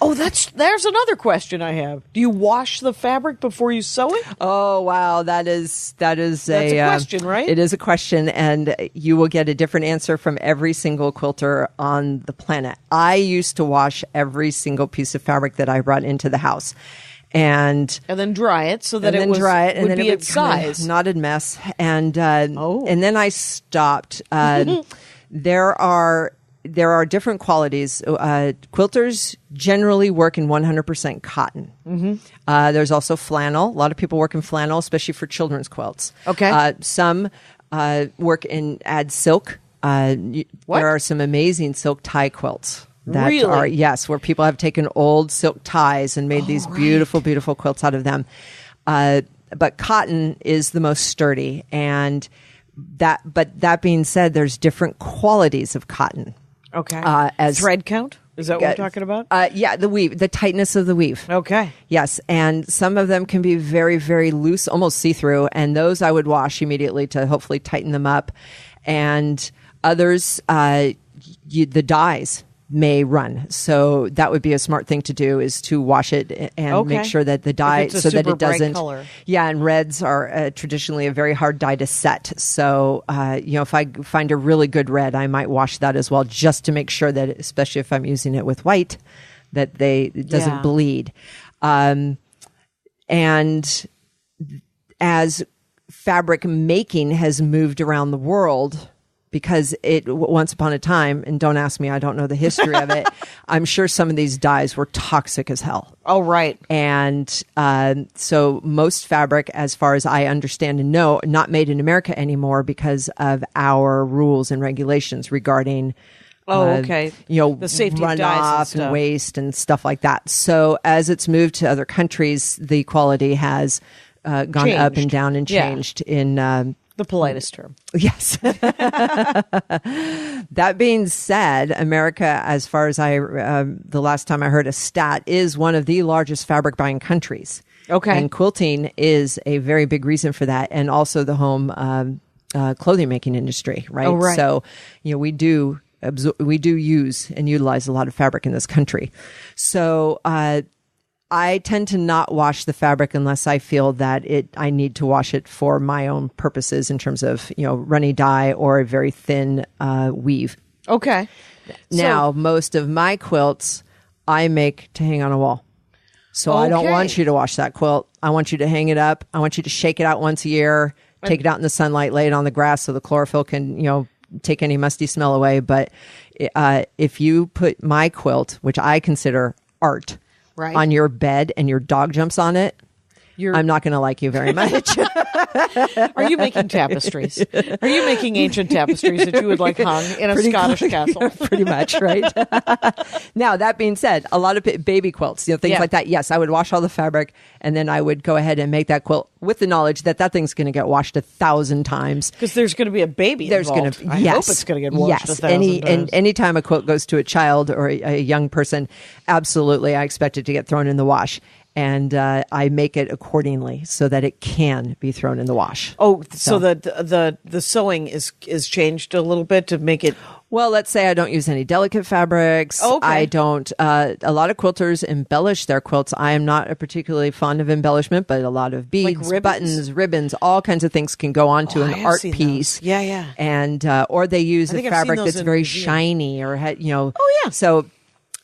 Oh, there's another question I have. Do you wash the fabric before you sew it? Oh wow, that's a question, right? It is a question, and you will get a different answer from every single quilter on the planet. I used to wash every single piece of fabric that I brought into the house. and then dry it so that and then dry it, and would then be it would its become a size. knotted mess. And then I stopped. There are different qualities. Quilters generally work in 100% cotton. There's also flannel. A lot of people work in flannel, especially for children's quilts. Okay. Some work in add silk. There are some amazing silk tie quilts. That Really? are, yes, where people have taken old silk ties and made these beautiful, beautiful quilts out of them. But cotton is the most sturdy. But that being said, there's different qualities of cotton. Okay. As thread count? Is that what we're talking about? Yeah, the weave, the tightness of the weave. Okay. Yes, and some of them can be very, very loose, almost see-through, and those I would wash immediately to hopefully tighten them up. And others, the dyes may run. So that would be a smart thing to do, is to wash it and make sure that the dye, so that it doesn't. Color. Yeah, and reds are traditionally a very hard dye to set. So, if I find a really good red, I might wash that as well, just to make sure that, especially if I'm using it with white, that it doesn't bleed. And as fabric making has moved around the world, because once upon a time, and don't ask me, I don't know the history of it, I'm sure some of these dyes were toxic as hell. Oh, right. And so most fabric, as far as I understand and know, not made in America anymore because of our rules and regulations regarding the safety of dyes and runoff stuff. and waste and stuff like that. So as it's moved to other countries, the quality has gone Changed. up and down and changed in the politest term. Yes. That being said, America, as far as the last time I heard a stat, is one of the largest fabric buying countries. Okay. And quilting is a very big reason for that, and also the home clothing making industry, right? Oh, right. So, we do use and utilize a lot of fabric in this country. So, I tend to not wash the fabric unless I feel that I need to wash it for my own purposes in terms of, runny dye or a very thin weave. Okay. Now, most of my quilts I make to hang on a wall. So I don't want you to wash that quilt. I want you to hang it up. I want you to shake it out once a year, take it out in the sunlight, lay it on the grass so the chlorophyll can, take any musty smell away. But if you put my quilt, which I consider art, on your bed and your dog jumps on it, I'm not going to like you very much. Are you making tapestries? Are you making ancient tapestries that you would like hung in a Scottish castle? Pretty much, right? Now, that being said, a lot of baby quilts, things like that. Yes, I would wash all the fabric, and then I would go ahead and make that quilt with the knowledge that thing's going to get washed 1,000 times. Because there's going to be a baby involved. I hope it's going to get washed 1,000 times. And anytime a quilt goes to a child or a young person, absolutely, I expect it to get thrown in the wash. And I make it accordingly so that it can be thrown in the wash. Oh, so the sewing is changed a little bit to make it. Well, let's say I don't use any delicate fabrics. Okay. I don't. A lot of quilters embellish their quilts. I am not particularly fond of embellishment, but a lot of beads, buttons, ribbons, all kinds of things can go onto an art piece. Those. Yeah. And or they use a fabric that's very shiny, or Oh yeah. So.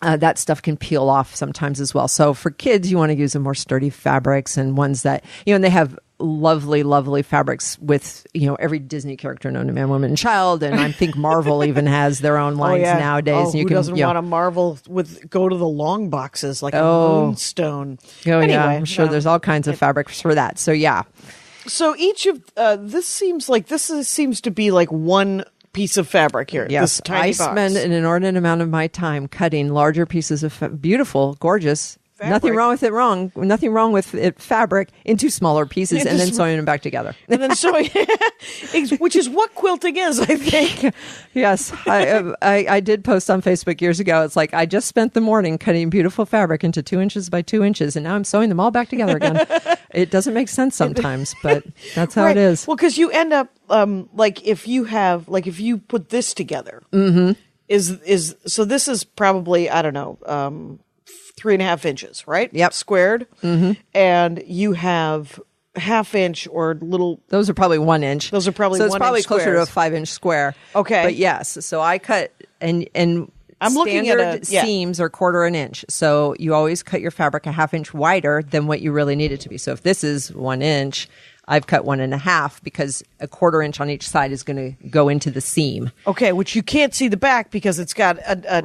That stuff can peel off sometimes as well. So for kids, you want to use the more sturdy fabrics and ones that, and they have lovely, lovely fabrics with, every Disney character known to man, woman, and child. And I think Marvel even has their own lines nowadays. Oh, and who doesn't want to Marvel go to the long boxes like a moonstone? Anyway, I'm sure there's all kinds of fabrics for that. So yeah. So each of this seems to be like one piece of fabric here. Yes, this tiny I box. spend an inordinate amount of my time cutting larger pieces of beautiful, gorgeous. Fabric. Nothing wrong with it. Fabric into smaller pieces and then sewing them back together. And then sewing, which is what quilting is, I think. Yes, I did post on Facebook years ago. It's like I just spent the morning cutting beautiful fabric into 2 inches by 2 inches, and now I'm sewing them all back together again. It doesn't make sense sometimes, but that's how it is. Well, because you end up if you put this together, so this is probably, I don't know, 3.5 inches, right? Yep. Squared. Mm-hmm. And you have 1/2 inch or little. Those are probably 1 inch. Those are probably so it's 1 probably inch closer squares. to a 5-inch square. Okay. But yes, so I cut and I'm looking at standard seams are 1/4 an inch. So you always cut your fabric a 1/2 inch wider than what you really need it to be. So if this is 1 inch, I've cut 1.5 because a 1/4 inch on each side is going to go into the seam. Okay, which you can't see the back because it's got a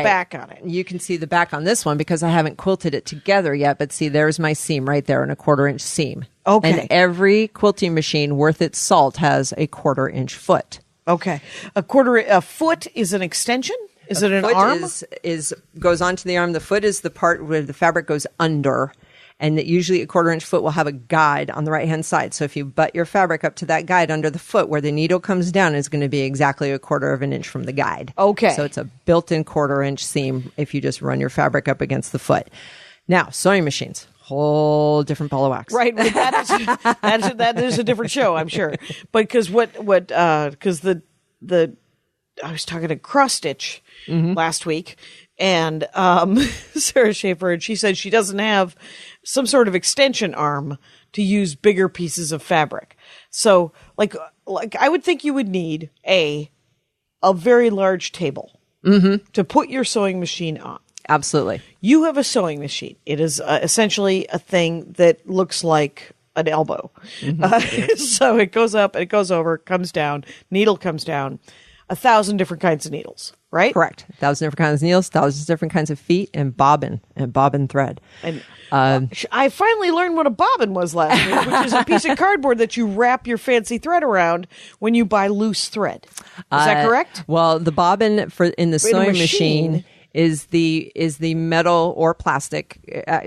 back on it. You can see the back on this one because I haven't quilted it together yet. But see, there's my seam right there, and a 1/4 inch seam. Okay. And every quilting machine worth its salt has a 1/4 inch foot. Okay, a foot is an extension. Is it an arm? Is goes onto the arm. The foot is the part where the fabric goes under. And that usually a 1/4 inch foot will have a guide on the right-hand side. So if you butt your fabric up to that guide under the foot where the needle comes down is going to be exactly a 1/4 of an inch from the guide. Okay. So it's a built-in 1/4 inch seam if you just run your fabric up against the foot. Now, sewing machines, whole different ball of wax. Right. Well, that is a different show, I'm sure. But because I was talking to Cross Stitch last week, and Sarah Schaefer, and she said she doesn't have some sort of extension arm to use bigger pieces of fabric. So, like I would think you would need a very large table to put your sewing machine on. Absolutely. You have a sewing machine. It is essentially a thing that looks like an elbow. So it goes up, and it goes over, comes down, needle comes down. 1,000 different kinds of needles, right? Correct. 1,000 different kinds of needles, 1,000 different kinds of feet, and bobbin thread. And I finally learned what a bobbin was last week, which is a piece of cardboard that you wrap your fancy thread around when you buy loose thread. Is that correct? Well, the bobbin in the sewing machine is the metal or plastic.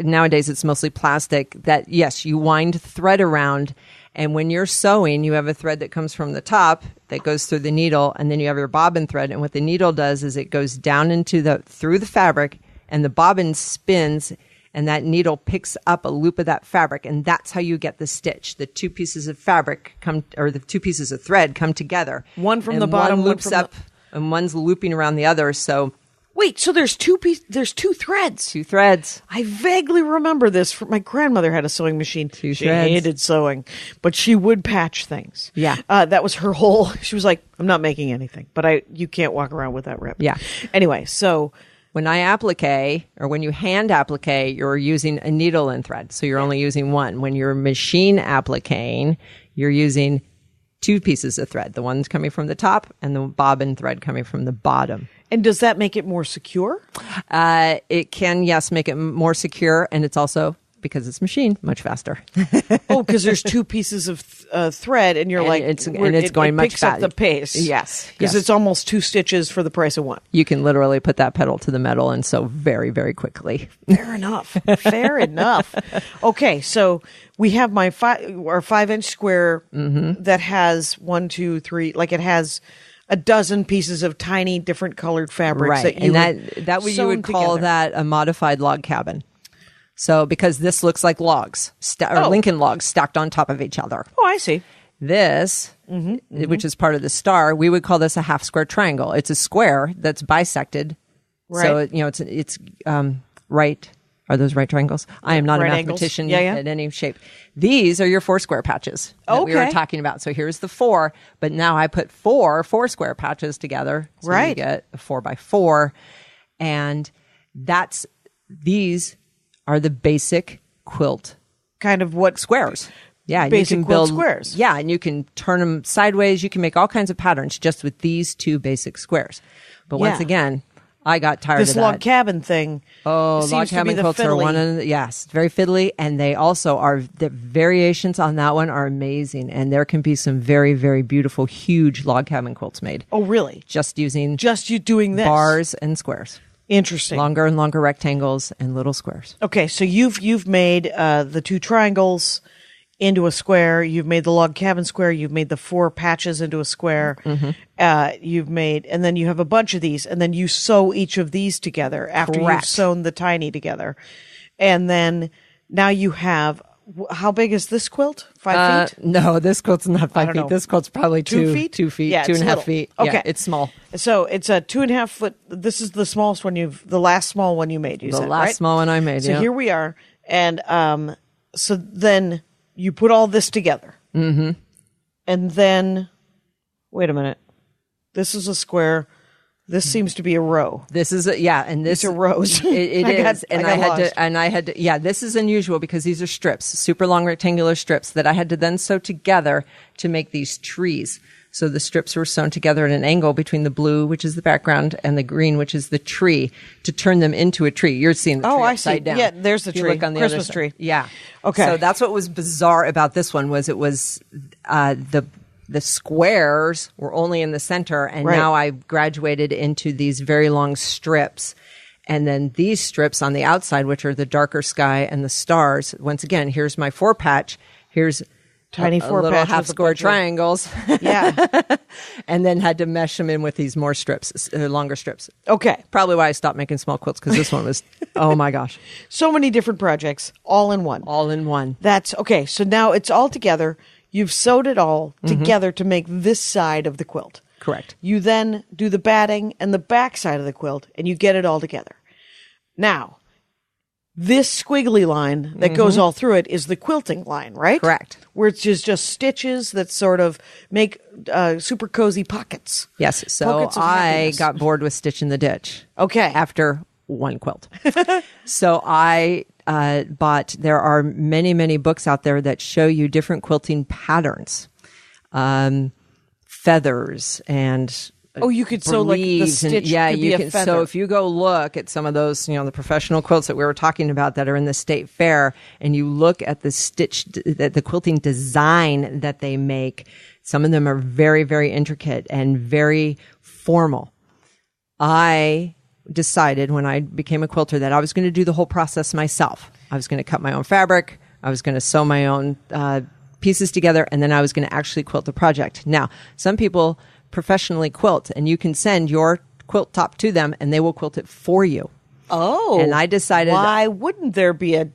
Nowadays, it's mostly plastic. That yes, you wind thread around. And when you're sewing, you have a thread that comes from the top that goes through the needle, and then you have your bobbin thread. And what the needle does is it goes down through the fabric, and the bobbin spins, and that needle picks up a loop of that fabric, and that's how you get the stitch. The two pieces of fabric the two pieces of thread come together. One from the bottom, one loops up, and one's looping around the other. So. Wait, so there's two threads. Two threads. I vaguely remember this. My grandmother had a sewing machine. She hated sewing, but she would patch things. Yeah. That was her whole, she was like, I'm not making anything, but you can't walk around with that rip. Yeah. Anyway, so. When I applique, or when you hand applique, you're using a needle and thread. So you're only using one. When you're machine appliquing, you're using two pieces of thread. The one's coming from the top and the bobbin thread coming from the bottom. And does that make it more secure? It can, yes, make it more secure. And it's also, because it's machine, much faster. Oh, because there's two pieces of thread, and it's going much faster. It picks faster. up the pace. Yes. Because it's almost 2 stitches for the price of one. You can literally put that pedal to the metal and sew very, very quickly. Fair enough. Fair enough. Okay, so we have our 5-inch square that has 1, 2, 3, like it has a dozen pieces of tiny different colored fabrics that you you would call that a modified log cabin. So because this looks like logs or Lincoln logs stacked on top of each other. Oh, I see. This, which is part of the star, we would call this a half square triangle. It's a square that's bisected. Right. So it's right. Are those right triangles? I am not a mathematician in any shape. These are your 4 square patches that we were talking about. So here's the 4, but now I put 4 square patches together. So you get a 4x4. And these are the basic quilt kind of what squares. Yeah, basic you can quilt squares. Yeah, and you can turn them sideways. You can make all kinds of patterns just with these 2 basic squares. But once again, I got tired of that. This log cabin thing. Oh, log cabin quilts are one of the, yes, very fiddly. And they also are, the variations on that one are amazing. And there can be some very, very beautiful, huge log cabin quilts made. Oh, really? Just using you doing this. Bars and squares. Interesting. Longer and longer rectangles and little squares. Okay, so you've made the 2 triangles into a square. You've made the log cabin square. You've made the 4 patches into a square. You've made, and then you have a bunch of these, and then you sew each of these together after you've sewn the tiny together. And then now you have, how big is this quilt? 5 feet? No, this quilt's not 5 feet. This quilt's probably 2 feet? 2 feet, Yeah, 2.5 feet. Okay. Yeah, it's small. So it's a 2.5 foot. This is the smallest one the last small one you made, you said, right? The last small one I made, So here we are. And so then you put all this together. And then, wait a minute. This is a square. This seems to be a row. This is and this These are rows. It is, and I lost. had to. Yeah, this is unusual because these are strips, super long rectangular strips that I had to then sew together to make these trees. So the strips were sewn together at an angle between the blue, which is the background, and the green, which is the tree, to turn them into a tree. You're seeing the tree upside down. Yeah, there's the If you tree. look on the Christmas other tree. side. Yeah. Okay. So that's what was bizarre about this one was it was the squares were only in the center, and Right. now I graduated into these very long strips. And then these strips on the outside, which are the darker sky and the stars. Once again, here's my 4-patch. Here's Tiny a 4-patch little with half a square bunch of- triangles. Yeah. And then had to mesh them in with these more strips, longer strips. Okay. Probably why I stopped making small quilts, because this one was, oh my gosh, So many different projects, all in one. all in one. That's okay. So now it's all together. You've sewed it all together to make this side of the quilt. Correct. You then do the batting and the back side of the quilt, and you get it all together. Now, this squiggly line that goes all through it is the quilting line, right? Correct. Where it's just stitches that sort of make super cozy pockets. Yes. So Pockets of I happiness. got bored with Stitch in the Ditch. Okay. After one quilt. So I bought, there are many, many books out there that show you different quilting patterns, feathers and Oh, you could sew like the breeze and- stitch yeah, could be you a can. feather. So if you go look at some of those, the professional quilts that we were talking about that are in the state fair, and you look at the stitch, the quilting design that they make, some of them are very, very intricate and very formal. I decided when I became a quilter that I was going to do the whole process myself. I was going to cut my own fabric. I was going to sew my own pieces together, and then I was going to actually quilt the project. Now, some people professionally quilt, and you can send your quilt top to them, and they will quilt it for you. Oh, And I decided- why wouldn't there be a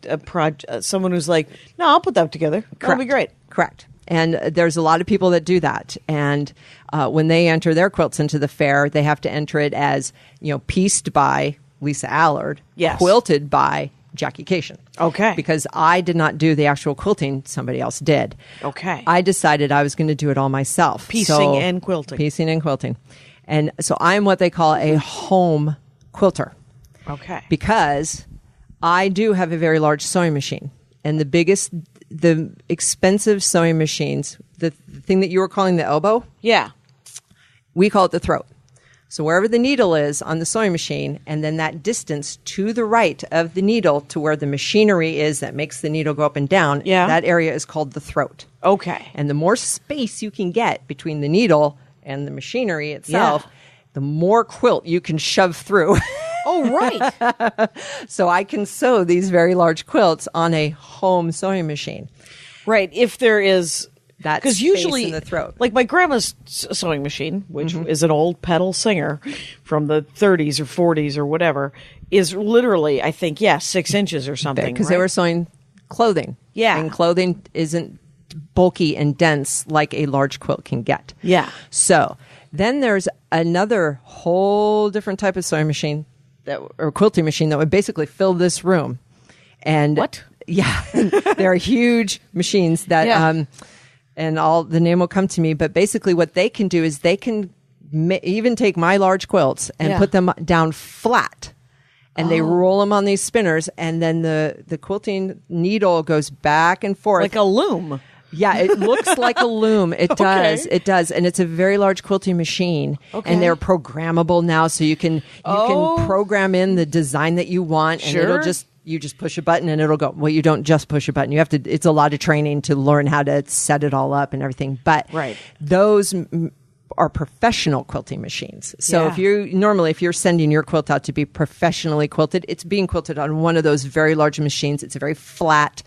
someone who's like, no, I'll put that together. That'll be great. Correct. And there's a lot of people that do that. And when they enter their quilts into the fair, they have to enter it as, pieced by Lisa Allard, Yes. quilted by Jackie Cation. Okay. Because I did not do the actual quilting, somebody else did. Okay. I decided I was going to do it all myself. Piecing and quilting. Piecing and quilting. And so I'm what they call a home quilter. Okay. Because I do have a very large sewing machine. And the expensive sewing machines, the thing that you were calling the elbow, Yeah. we call it the throat. So wherever the needle is on the sewing machine, and then that distance to the right of the needle to where the machinery is that makes the needle go up and down, Yeah. that area is called the throat. Okay. And the more space you can get between the needle and the machinery itself, the more quilt you can shove through. Oh, right. So I can sew these very large quilts on a home sewing machine. Right. If there is That because space usually in the throat. like my grandma's sewing machine, which is an old pedal singer from the 30s or 40s or whatever, is literally, I think, 6 inches or something. Because they were sewing clothing. Yeah. And clothing isn't bulky and dense like a large quilt can get. Yeah. So then there's another whole different type of sewing machine or quilting machine that would basically fill this room. And What? Yeah. They're huge machines that, Yeah. and the name will come to me, but basically what they can do is they can even take my large quilts and Yeah. put them down flat. And they roll them on these spinners, and then the quilting needle goes back and forth. like a loom. Yeah, it looks like a loom. It does. Okay. It does. And it's a very large quilting machine. Okay. And they're programmable now, so you can program in the design that you want, and Sure. you just push a button and it'll go. Well, you don't just push a button. You have to, it's a lot of training to learn how to set it all up and everything. But Right. those are professional quilting machines. So Yeah. if you're sending your quilt out to be professionally quilted, it's being quilted on one of those very large machines. It's very flat.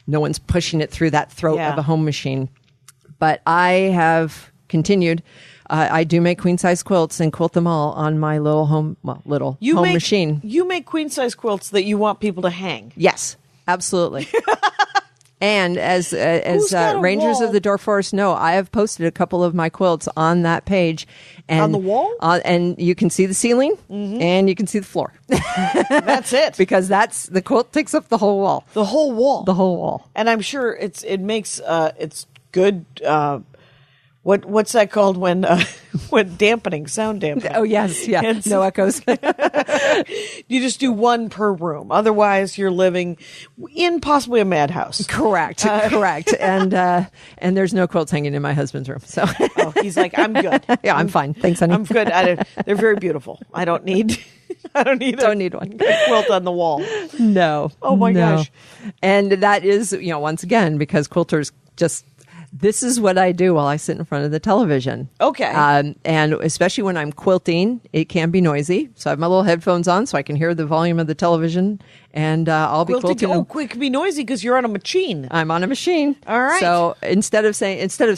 No one's pushing it through that throat Yeah. of a home machine. But I have continued. I do make queen size quilts and quilt them all on my little home machine. You make queen size quilts that you want people to hang. Yes, absolutely. And as got a Rangers wall? of the Dork Forest know, I have posted a couple of my quilts on that page. And, On the wall? And you can see the ceiling and you can see the floor. That's it. Because the quilt takes up the whole wall. The whole wall. The whole wall. And I'm sure it makes it's good What's that called when dampening, sound dampening? Oh, yes. Yeah. No echoes. You just do one per room. Otherwise, you're living in possibly a madhouse. Correct. Correct. And there's no quilts hanging in my husband's room. So he's like, I'm good. Yeah, I'm fine. Thanks, honey. I'm good. They're very beautiful. I don't need one. A quilt on the wall. No. Oh my gosh. And that is, once again, because quilters just, this is what I do while I sit in front of the television. Okay. And especially when I'm quilting, it can be noisy. So I have my little headphones on so I can hear the volume of the television. And I'll be quilting. Oh, it can be noisy because you're on a machine. I'm on a machine. All right. So instead of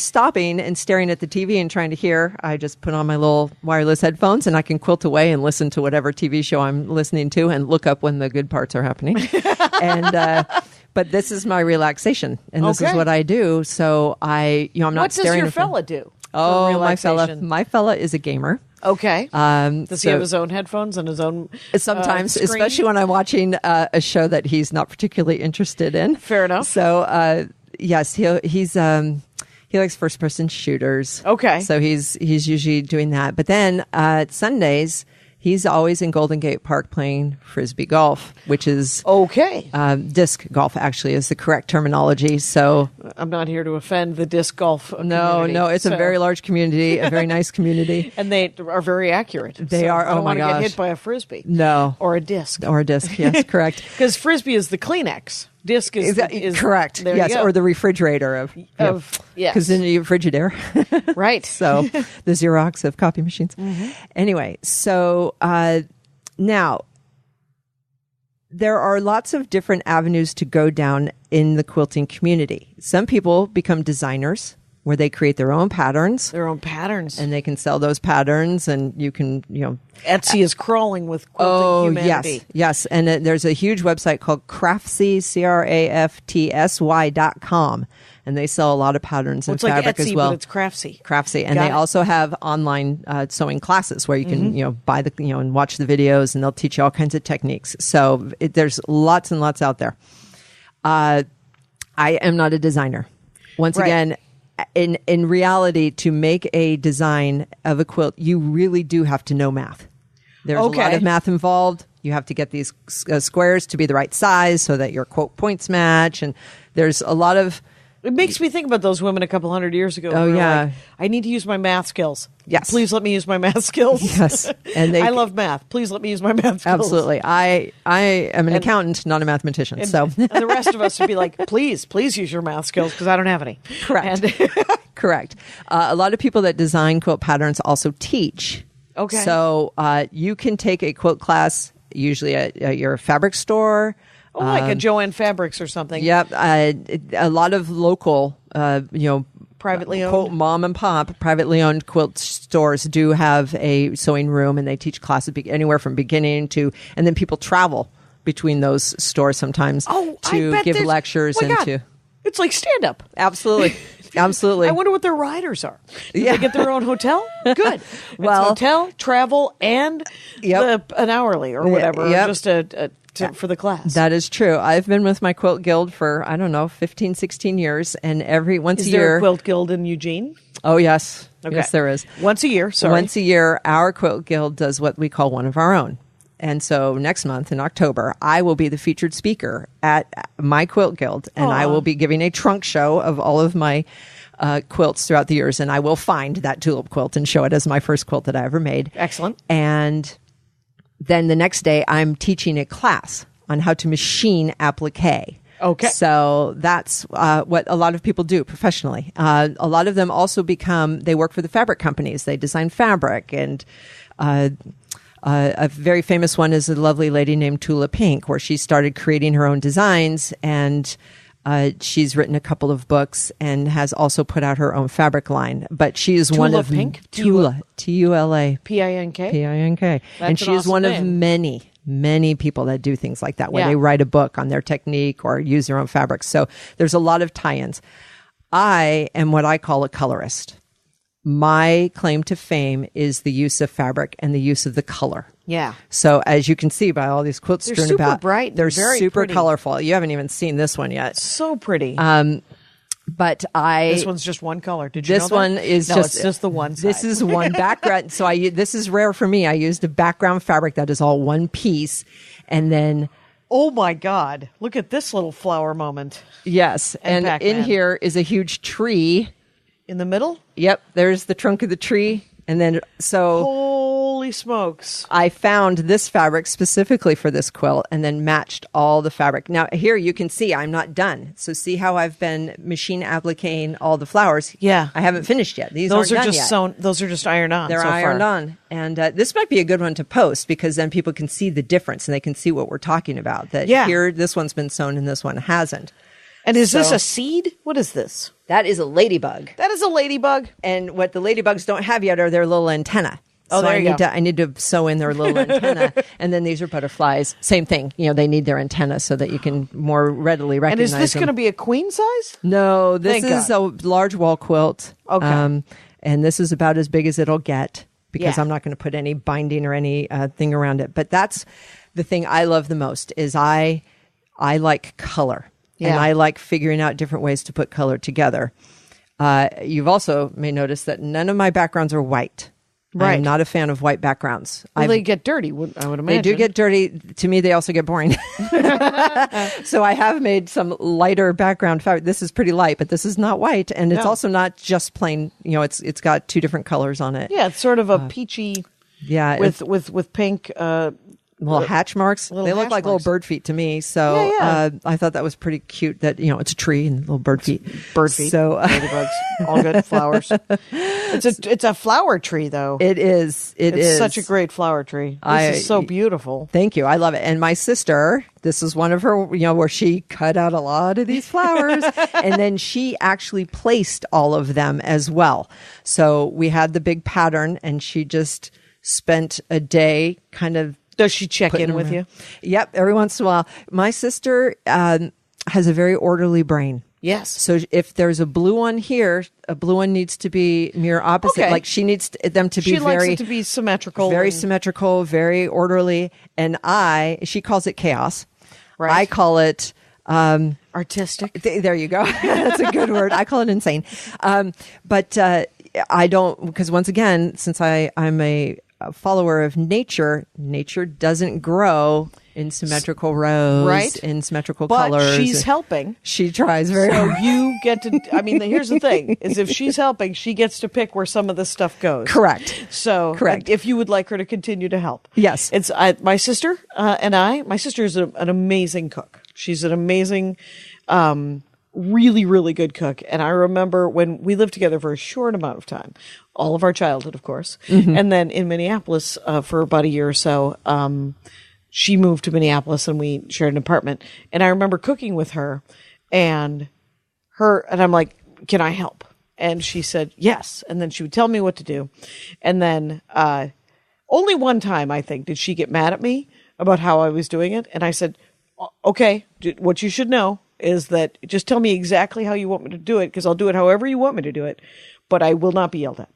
stopping and staring at the TV and trying to hear, I just put on my little wireless headphones and I can quilt away and listen to whatever TV show I'm listening to and look up when the good parts are happening. And but this is my relaxation, and this is what I do. So I'm not staring. What does your fella do? Oh, my fella is a gamer. Okay. Does he have his own headphones and his own sometimes, screen? Especially when I'm watching a show that he's not particularly interested in. Fair enough. So yes, he likes first person shooters. Okay. So he's usually doing that. But then Sundays, he's always in Golden Gate Park playing Frisbee golf, which is disc golf. Actually, is the correct terminology. So I'm not here to offend the disc golf community. No, it's a very large community, a very nice community, and they are very accurate. They are. I don't want to gosh. get hit by a Frisbee. No, or a disc. Yes, correct. Because Frisbee is the Kleenex. Disc is correct. Yes, or the refrigerator of yes, because then you have Frigidaire, right? So the Xerox of copy machines. Mm-hmm. Anyway, so now there are lots of different avenues to go down in the quilting community. Some people become designers, where they create their own patterns. And they can sell those patterns, and you can, Etsy is crawling with quilting humanity. Yes. And there's a huge website called Craftsy, CRAFTSY.com. And they sell a lot of patterns and fabric Etsy, as well. But it's Craftsy. And they also have online sewing classes where you can, buy and watch the videos, and they'll teach you all kinds of techniques. So there's lots and lots out there. I am not a designer. Once again, in reality, to make a design of a quilt, you really do have to know math. There's a lot of math involved. You have to get these squares to be the right size so that your quote points match. And there's a lot of... It makes me think about those women a couple hundred years ago. Oh, yeah. Like, I need to use my math skills. Yes. Please let me use my math skills. Yes. And I love math. Please let me use my math skills. Absolutely. I am an accountant, not a mathematician. And the rest of us would be like, please use your math skills because I don't have any. Correct. Correct. A lot of people that design quilt patterns also teach. Okay. So you can take a quilt class, usually at your fabric store. Like a Joanne Fabrics or something. Yep. A lot of local, privately owned, quote, mom and pop, privately owned quilt stores do have a sewing room, and they teach classes anywhere from beginning to, and then people travel between those stores sometimes to give lectures to. It's like stand up. Absolutely. Absolutely. I wonder what their riders are. Do they get their own hotel? Good. Well, hotel, travel, and an hourly or whatever. Yep. Just for the class. That is true. I've been with my quilt guild for, 15, 16 years. And once a year. Is there a quilt guild in Eugene? Oh, yes. Okay. Yes, there is. Once a year, Once a year, our quilt guild does what we call one of our own. And so next month in October, I will be the featured speaker at my quilt guild. And I will be giving a trunk show of all of my quilts throughout the years. And I will find that tulip quilt and show it as my first quilt that I ever made. Excellent. And then the next day, I'm teaching a class on how to machine applique. Okay. So that's what a lot of people do professionally. A lot of them also they work for the fabric companies. They design fabric. And a very famous one is a lovely lady named Tula Pink, where she started creating her own designs. And she's written a couple of books and has also put out her own fabric line. But she is one of Tula, Tula, Pink, Pink, and she is one of many people that do things like that, where they write a book on their technique or use their own fabrics. So there's a lot of tie-ins. I am what I call a colorist. My claim to fame is the use of fabric and the use of the color. Yeah. So as you can see by all these quilts strewn about, bright. They're very super pretty. colorful. You haven't even seen this one yet. So pretty. But This one's just one color. Did you know this that? one is no, just it's just the one side. This is one background. So this is rare for me. I used a background fabric that is all one piece, and then Oh my God! Look at this little flower moment yes, and Pac-Man. in here is a huge tree. in the middle. Yep, there's the trunk of the tree, and then Holy smokes! I found this fabric specifically for this quilt and then matched all the fabric. Now, here you can see I'm not done. So see how I've been machine appliquing all the flowers? Yeah. I haven't finished yet. These Those aren't are done just yet. sewn. Those are just ironed on. They're so ironed far. on. And this might be a good one to post because then people can see the difference and they can see what we're talking about. That Yeah. here, this one's been sewn and this one hasn't. And is this So- a seed? What is this? That is a ladybug. That is a ladybug. And what the ladybugs don't have yet are their little antenna. Oh, so there you go. I need to sew in their little antenna. And then these are butterflies. Same thing. You know, they need their antenna so that you can more readily And recognize is this them. going to be a queen size? No, this Thank is a large wall quilt. Okay. And this is about as big as it'll get because Yeah. I'm not going to put any binding or any thing around it. But that's the thing I love the most is I like color. And Yeah. I like figuring out different ways to put color together. You've also may notice that none of my backgrounds are white. Right. I'm not a fan of white backgrounds. Well, they get dirty. I would imagine They do get dirty. To me, they also get boring. So I have made some lighter background fabric. This is pretty light, but this is not white, and it's No. also not just plain. You know, it's got two different colors on it. Yeah, it's sort of a peachy Yeah, with pink. little hatch marks. little They look hatch like marks. little bird feet to me. So Yeah. I thought that was pretty cute. That it's a tree and little bird feet. Bird feet, So ladybugs, all good flowers. It's a flower tree though. it is. It's such a great flower tree. This is so beautiful. Thank you. I love it. And my sister, this is one of her, where she cut out a lot of these flowers and then she actually placed all of them as well. So we had the big pattern and she just spent a day kind of. Does she check putting in them with you? around. Yep. Every once in a while. My sister has a very orderly brain. Yes. So if there's a blue one here, a blue one needs to be mirror opposite. Okay. Like she needs them to be She likes very it to be symmetrical. very and- symmetrical, very orderly. And she calls it chaos. Right. I call it, artistic. there you go. That's a good word. I call it insane. But I don't, because once again, since I'm a follower of nature doesn't grow in symmetrical rows, Right. in symmetrical But colors. she's helping. She tries very So hard. you get to, here's the thing, is if she's helping, she gets to pick where some of this stuff goes. Correct. So Correct. if you would like her to continue to help. Yes. It's my sister my sister is an amazing cook. She's an amazing, really, really good cook. And I remember when we lived together for a short amount of time, all of our childhood, of course. Mm-hmm. And then in Minneapolis for about a year or so, she moved to Minneapolis and we shared an apartment. And I remember cooking with her and I'm like, can I help? And she said, yes. And then she would tell me what to do. And then, only one time, I think, did she get mad at me about how I was doing it. And I said, okay, what you should know is that just tell me exactly how you want me to do it, because I'll do it however you want me to do it, but I will not be yelled at.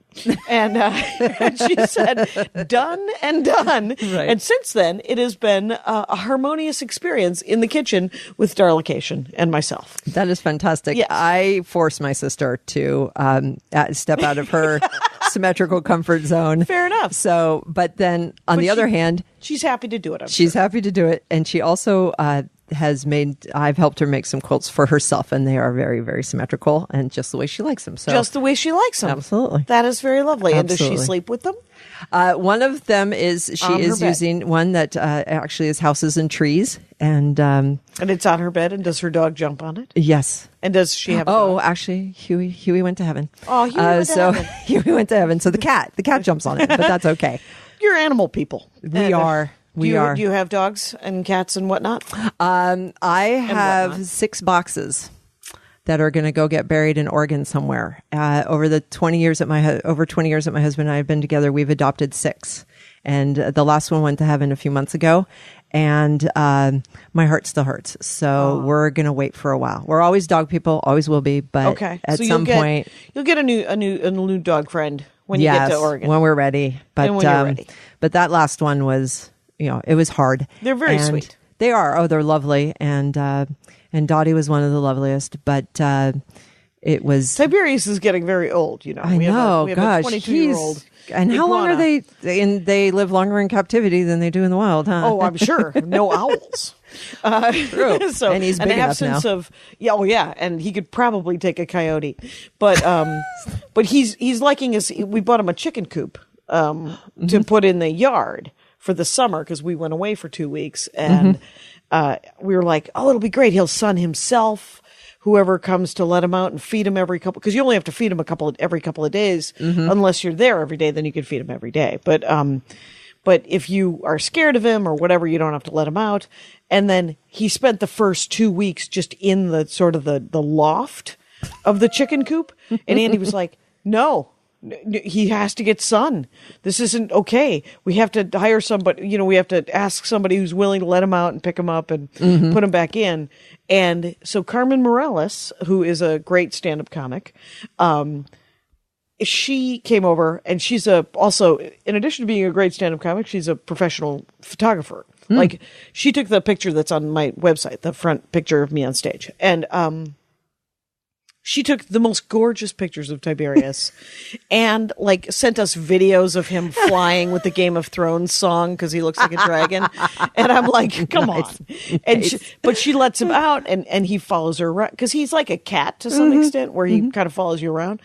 And she said, done and done. Right. And since then, it has been a harmonious experience in the kitchen with Darlication and myself. That is fantastic. Yes. I force my sister to step out of her symmetrical comfort zone. Fair enough. So, but then on But the other hand, she's happy to do it. she's happy to do it. And she also I've helped her make some quilts for herself, and they are very, very symmetrical and just the way she likes them. So Just the way she likes them. Absolutely. That is very lovely. And does she Absolutely. sleep with them? One of them is she On her is bed. using one that actually is houses and trees. And And it's on her bed, and does her dog jump on it? yes. And does she have a dog? Oh, actually, Huey went to heaven. Oh, Huey went to so heaven. Huey went to heaven. So the cat jumps on it, but that's okay. You're animal people. We are. We are. Do you have dogs and cats and whatnot? I have whatnot. 6 boxes that are going to go get buried in Oregon somewhere. Over 20 years that my husband and I have been together, we've adopted 6, and the last one went to heaven a few months ago. And my heart still hurts, so we're going to wait for a while. We're always dog people, always will be. But Okay. at So some point, you'll get a new dog friend when you get to Oregon. when we're ready. But And when you're ready. But that last one was, it was hard. They're very And sweet. They are. Oh, they're lovely. And Dottie was one of the loveliest. But it was. Tiberius is getting very old, you know. I we know, have gosh, a 22-year-old. And how long are they? And they live longer in captivity than they do in the wild, huh? Oh, I'm sure. No owls. True. So, and he's big an enough absence now. of and he could probably take a coyote, but he's liking his. We bought him a chicken coop to put in the yard for the summer because we went away for 2 weeks, and we were like, oh, it'll be great. He'll sun himself. Whoever comes to let him out and feed him every couple, because you only have to feed him every couple of days, unless you're there every day. Then you can feed him every day. But if you are scared of him or whatever, you don't have to let him out. And then he spent the first 2 weeks just in the sort of the loft of the chicken coop. And Andy was like, no, he has to get sun. This isn't okay. We have to hire somebody, we have to ask somebody who's willing to let him out and pick him up and put him back in. And so Carmen Morales, who is a great stand-up comic, she came over, and she's also, in addition to being a great stand-up comic, she's a professional photographer. Like, she took the picture that's on my website, the front picture of me on stage. And she took the most gorgeous pictures of Tiberius and sent us videos of him flying with the Game of Thrones song because he looks like a dragon. And I'm like, come on. And but she lets him out, and he follows her around because he's like a cat to some extent, where he kind of follows you around.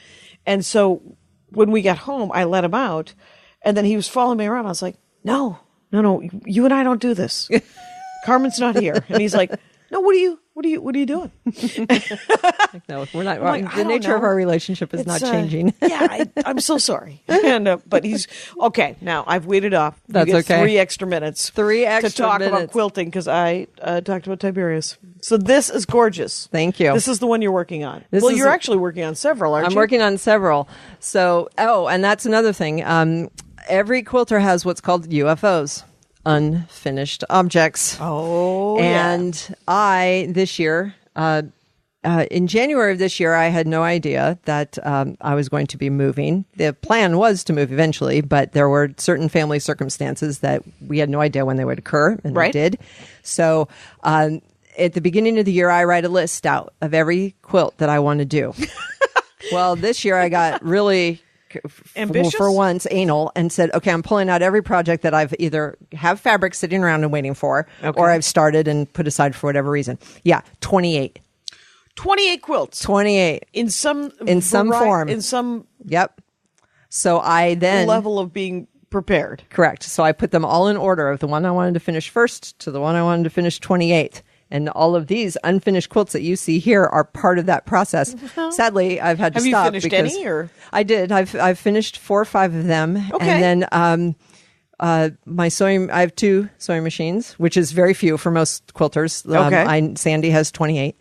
And so when we got home, I let him out, and then he was following me around. I was like, no, you and I don't do this. Carmen's not here. And he's like, no, what are you doing? No, we're not. Like, the nature of our relationship is not changing. I'm so sorry. And, but he's okay. Now I've waited off. That's you get okay. 3 extra minutes. 3 extra to talk minutes. about quilting because I talked about Tiberius. So this is gorgeous. Thank you. This is the one you're working on. You're you're actually working on several, aren't you? I'm working on several. So, and that's another thing. Every quilter has what's called UFOs. Unfinished objects. Oh, and I, this year, in January of this year, I had no idea that I was going to be moving. The plan was to move eventually, but there were certain family circumstances that we had no idea when they would occur, and they did. So at the beginning of the year, I write a list out of every quilt that I want to do. Well, this year I got really... ambitious for once anal and said, okay, I'm pulling out every project that I've either have fabric sitting around and waiting for, or I've started and put aside for whatever reason. 28 quilts, 28 in some form, in some so I then level of being prepared. Correct. So I put them all in order of the one I wanted to finish first to the one I wanted to finish 28th. And all of these unfinished quilts that you see here are part of that process. Sadly, I've had to stop. Have you finished any? Or? I did. I've finished 4 or 5 of them. Okay. And then my sewing, I have 2 sewing machines, which is very few for most quilters. Okay. Sandy has 28.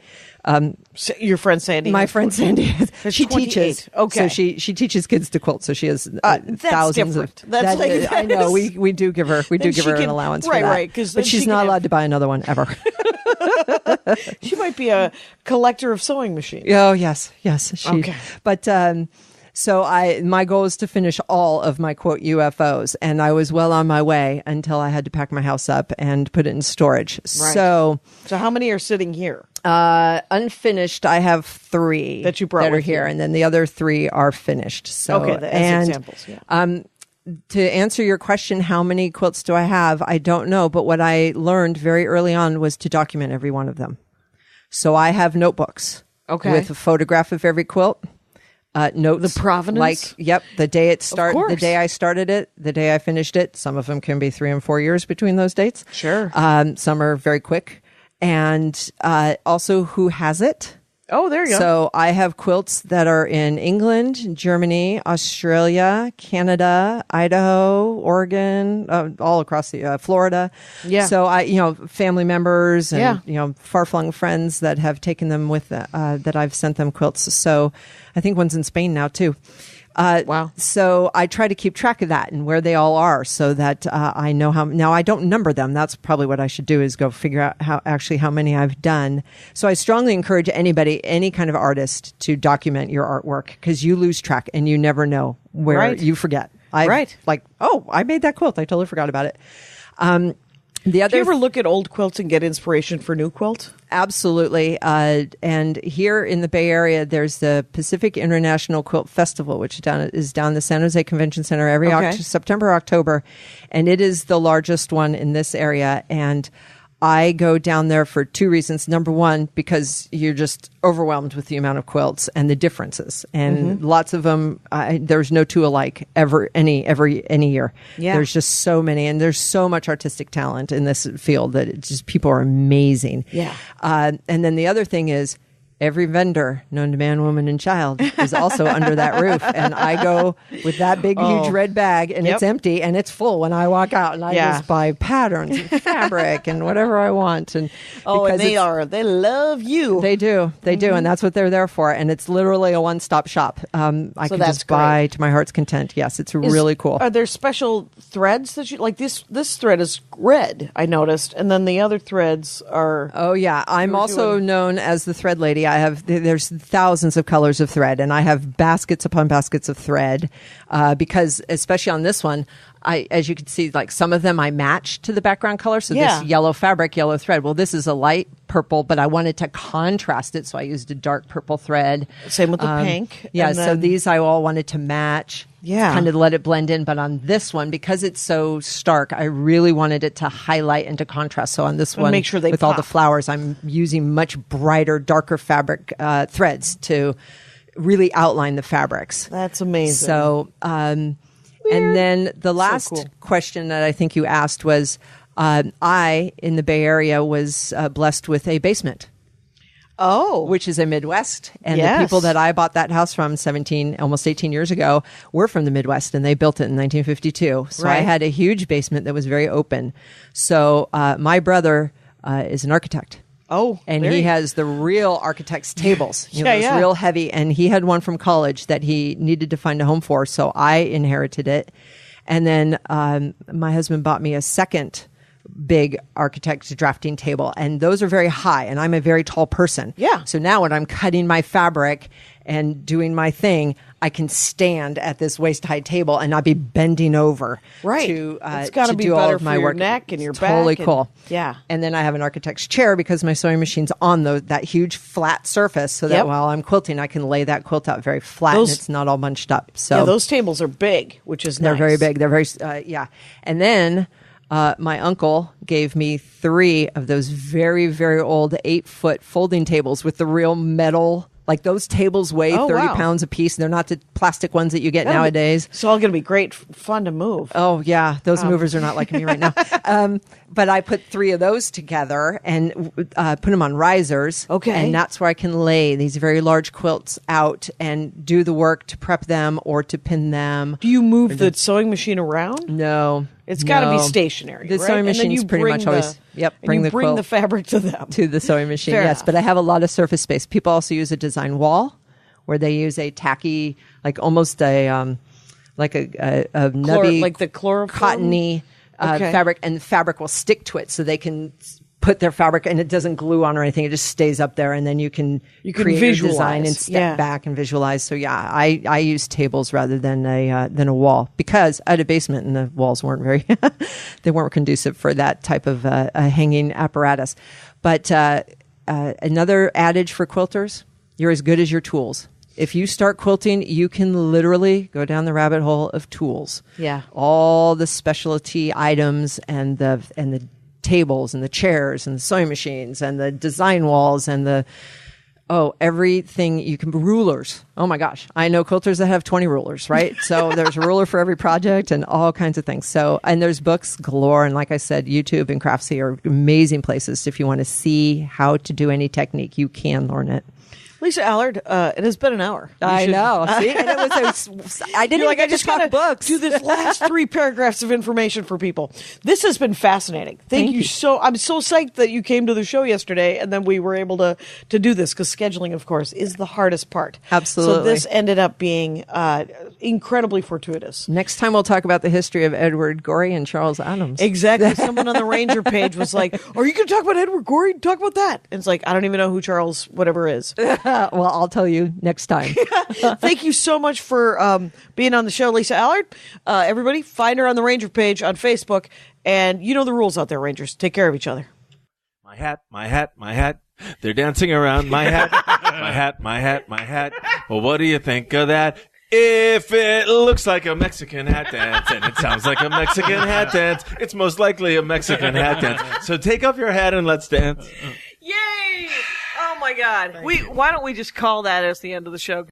Your friend Sandy? My friend Sandy. She 28. teaches. Okay. So she teaches kids to quilt. So she has thousands different. of. That's I know. We do give her an allowance for that. Right. But she's not allowed to buy another one ever. She might be a collector of sewing machines. Oh yes. Okay. But so my goal is to finish all of my quote UFOs, and I was well on my way until I had to pack my house up and put it in storage. Right. So how many are sitting here? Unfinished, I have 3 that you brought that are with here, you. and then the other 3 are finished. So as examples. Yeah. To answer your question, how many quilts do I have? I don't know, but what I learned very early on was to document every one of them. So I have notebooks with a photograph of every quilt. Notes. The provenance? The day it started, the day I started it, the day I finished it. Some of them can be 3 and 4 years between those dates. Sure. Some are very quick. And also who has it. Oh, there you go. So I have quilts that are in England, Germany, Australia, Canada, Idaho, Oregon, all across the Florida. Yeah. So family members and far-flung friends that have taken them with that I've sent them quilts. So I think one's in Spain now too. Wow. So I try to keep track of that and where they all are so that I know how. Now, I don't number them. That's probably what I should do is go figure out how many I've done. So I strongly encourage anybody, any kind of artist, to document your artwork because you lose track and you never know where you forget. I made that quilt. I totally forgot about it. The other Do you ever look at old quilts and get inspiration for new quilts? Absolutely. And here in the Bay Area, there's the Pacific International Quilt Festival, which is down the San Jose Convention Center every September, October. And it is the largest one in this area. And I go down there for two reasons. Number one, because you're just overwhelmed with the amount of quilts and the differences, and lots of them. There's no two alike any year. Yeah. There's just so many, and there's so much artistic talent in this field that it just people are amazing. Yeah. And then the other thing is, every vendor known to man, woman, and child is also under that roof. And I go with that big, huge red bag, and it's empty, and it's full when I walk out. And I just buy patterns and fabric and whatever I want. And and they love you. They do. They do. And that's what they're there for. And it's literally a one-stop shop. I can just buy to my heart's content. Yes, it's really cool. Are there special threads that you like? This thread is red, I noticed. And then the other threads are... Oh, yeah. I'm also known as the thread lady. There's thousands of colors of thread, and I have baskets upon baskets of thread because, especially on this one, as you can see, like some of them I match to the background color. So this yellow fabric, yellow thread. Well, this is a light purple, but I wanted to contrast it, so I used a dark purple thread. Same with the pink. Yeah, so these I all wanted to match. Yeah. Kind of let it blend in. But on this one, because it's so stark, I really wanted it to highlight and to contrast. So on this one, make sure they with pop. all the flowers, I'm using much brighter, darker fabric threads to really outline the fabrics. That's amazing. So, and then the last question that I think you asked was, I, in the Bay Area, was blessed with a basement. Oh. Which is a Midwest. And the people that I bought that house from almost 18 years ago were from the Midwest, and they built it in 1952. So I had a huge basement that was very open. So my brother is an architect. Oh, and he has the real architect's tables. Those real heavy. And he had one from college that he needed to find a home for. So I inherited it. And then my husband bought me a second big architect drafting table, and those are very high, and I'm a very tall person. Yeah. So now when I'm cutting my fabric and doing my thing, I can stand at this waist-high table and not be bending over. Right. It's got to be do better all of my for your work. neck and your It's back. Totally cool. Yeah. And then I have an architect's chair because my sewing machine's on that huge flat surface, so that while I'm quilting, I can lay that quilt out very flat, and it's not all bunched up. So those tables are big, which is they're nice. very big. They're very And then my uncle gave me 3 of those very, very old 8-foot folding tables with the real metal. Like those tables weigh 30 pounds a piece. They're not the plastic ones that you get nowadays. It's all going to be great fun to move. Oh, yeah. Those movers are not like me right now. But I put 3 of those together and put them on risers. Okay. And that's where I can lay these very large quilts out and do the work to prep them or to pin them. Do you move the sewing machine around? No. It's got to be stationary. The sewing machine is pretty much always. Bring the quilt the fabric to them. To the sewing machine, Fair yes. enough. But I have a lot of surface space. People also use a design wall where they use a tacky, like almost a nubby, like the chloroform? cottony fabric, and the fabric will stick to it, so they can put their fabric, and it doesn't glue on or anything. It just stays up there, and then you can create your design and step back and visualize. So I use tables rather than a wall, because I had a basement and the walls weren't very they weren't conducive for that type of a hanging apparatus. But another adage for quilters: you're as good as your tools. If you start quilting, you can literally go down the rabbit hole of tools. Yeah, all the specialty items and the tables and the chairs and the sewing machines and the design walls and everything you can. Rulers. Oh my gosh. I know quilters that have 20 rulers, right? So there's a ruler for every project and all kinds of things. So, and there's books galore. And like I said, YouTube and Craftsy are amazing places. If you want to see how to do any technique, you can learn it. Lisa Allard, it has been an hour. I know. See, and it was I didn't I just talk books. Do this last 3 paragraphs of information for people. This has been fascinating. Thank you so. I'm so psyched that you came to the show yesterday, and then we were able to do this, because scheduling, of course, is the hardest part. Absolutely. So this ended up being incredibly fortuitous. Next time we'll talk about the history of Edward Gorey and Charles Adams. Exactly. Someone on the Ranger page was like, are you going to talk about Edward Gorey? Talk about that. And it's like, I don't even know who Charles whatever is. Well, I'll tell you next time. Thank you so much for being on the show, Lisa Allard. Everybody, find her on the Ranger page on Facebook. And you know the rules out there, Rangers. Take care of each other. My hat, my hat, my hat. They're dancing around my hat, my hat, my hat, my hat. Well, what do you think of that? If it looks like a Mexican hat dance and it sounds like a Mexican hat dance, it's most likely a Mexican hat dance. So take off your hat and let's dance. Yay! Oh my God. Why don't we just call that as the end of the show?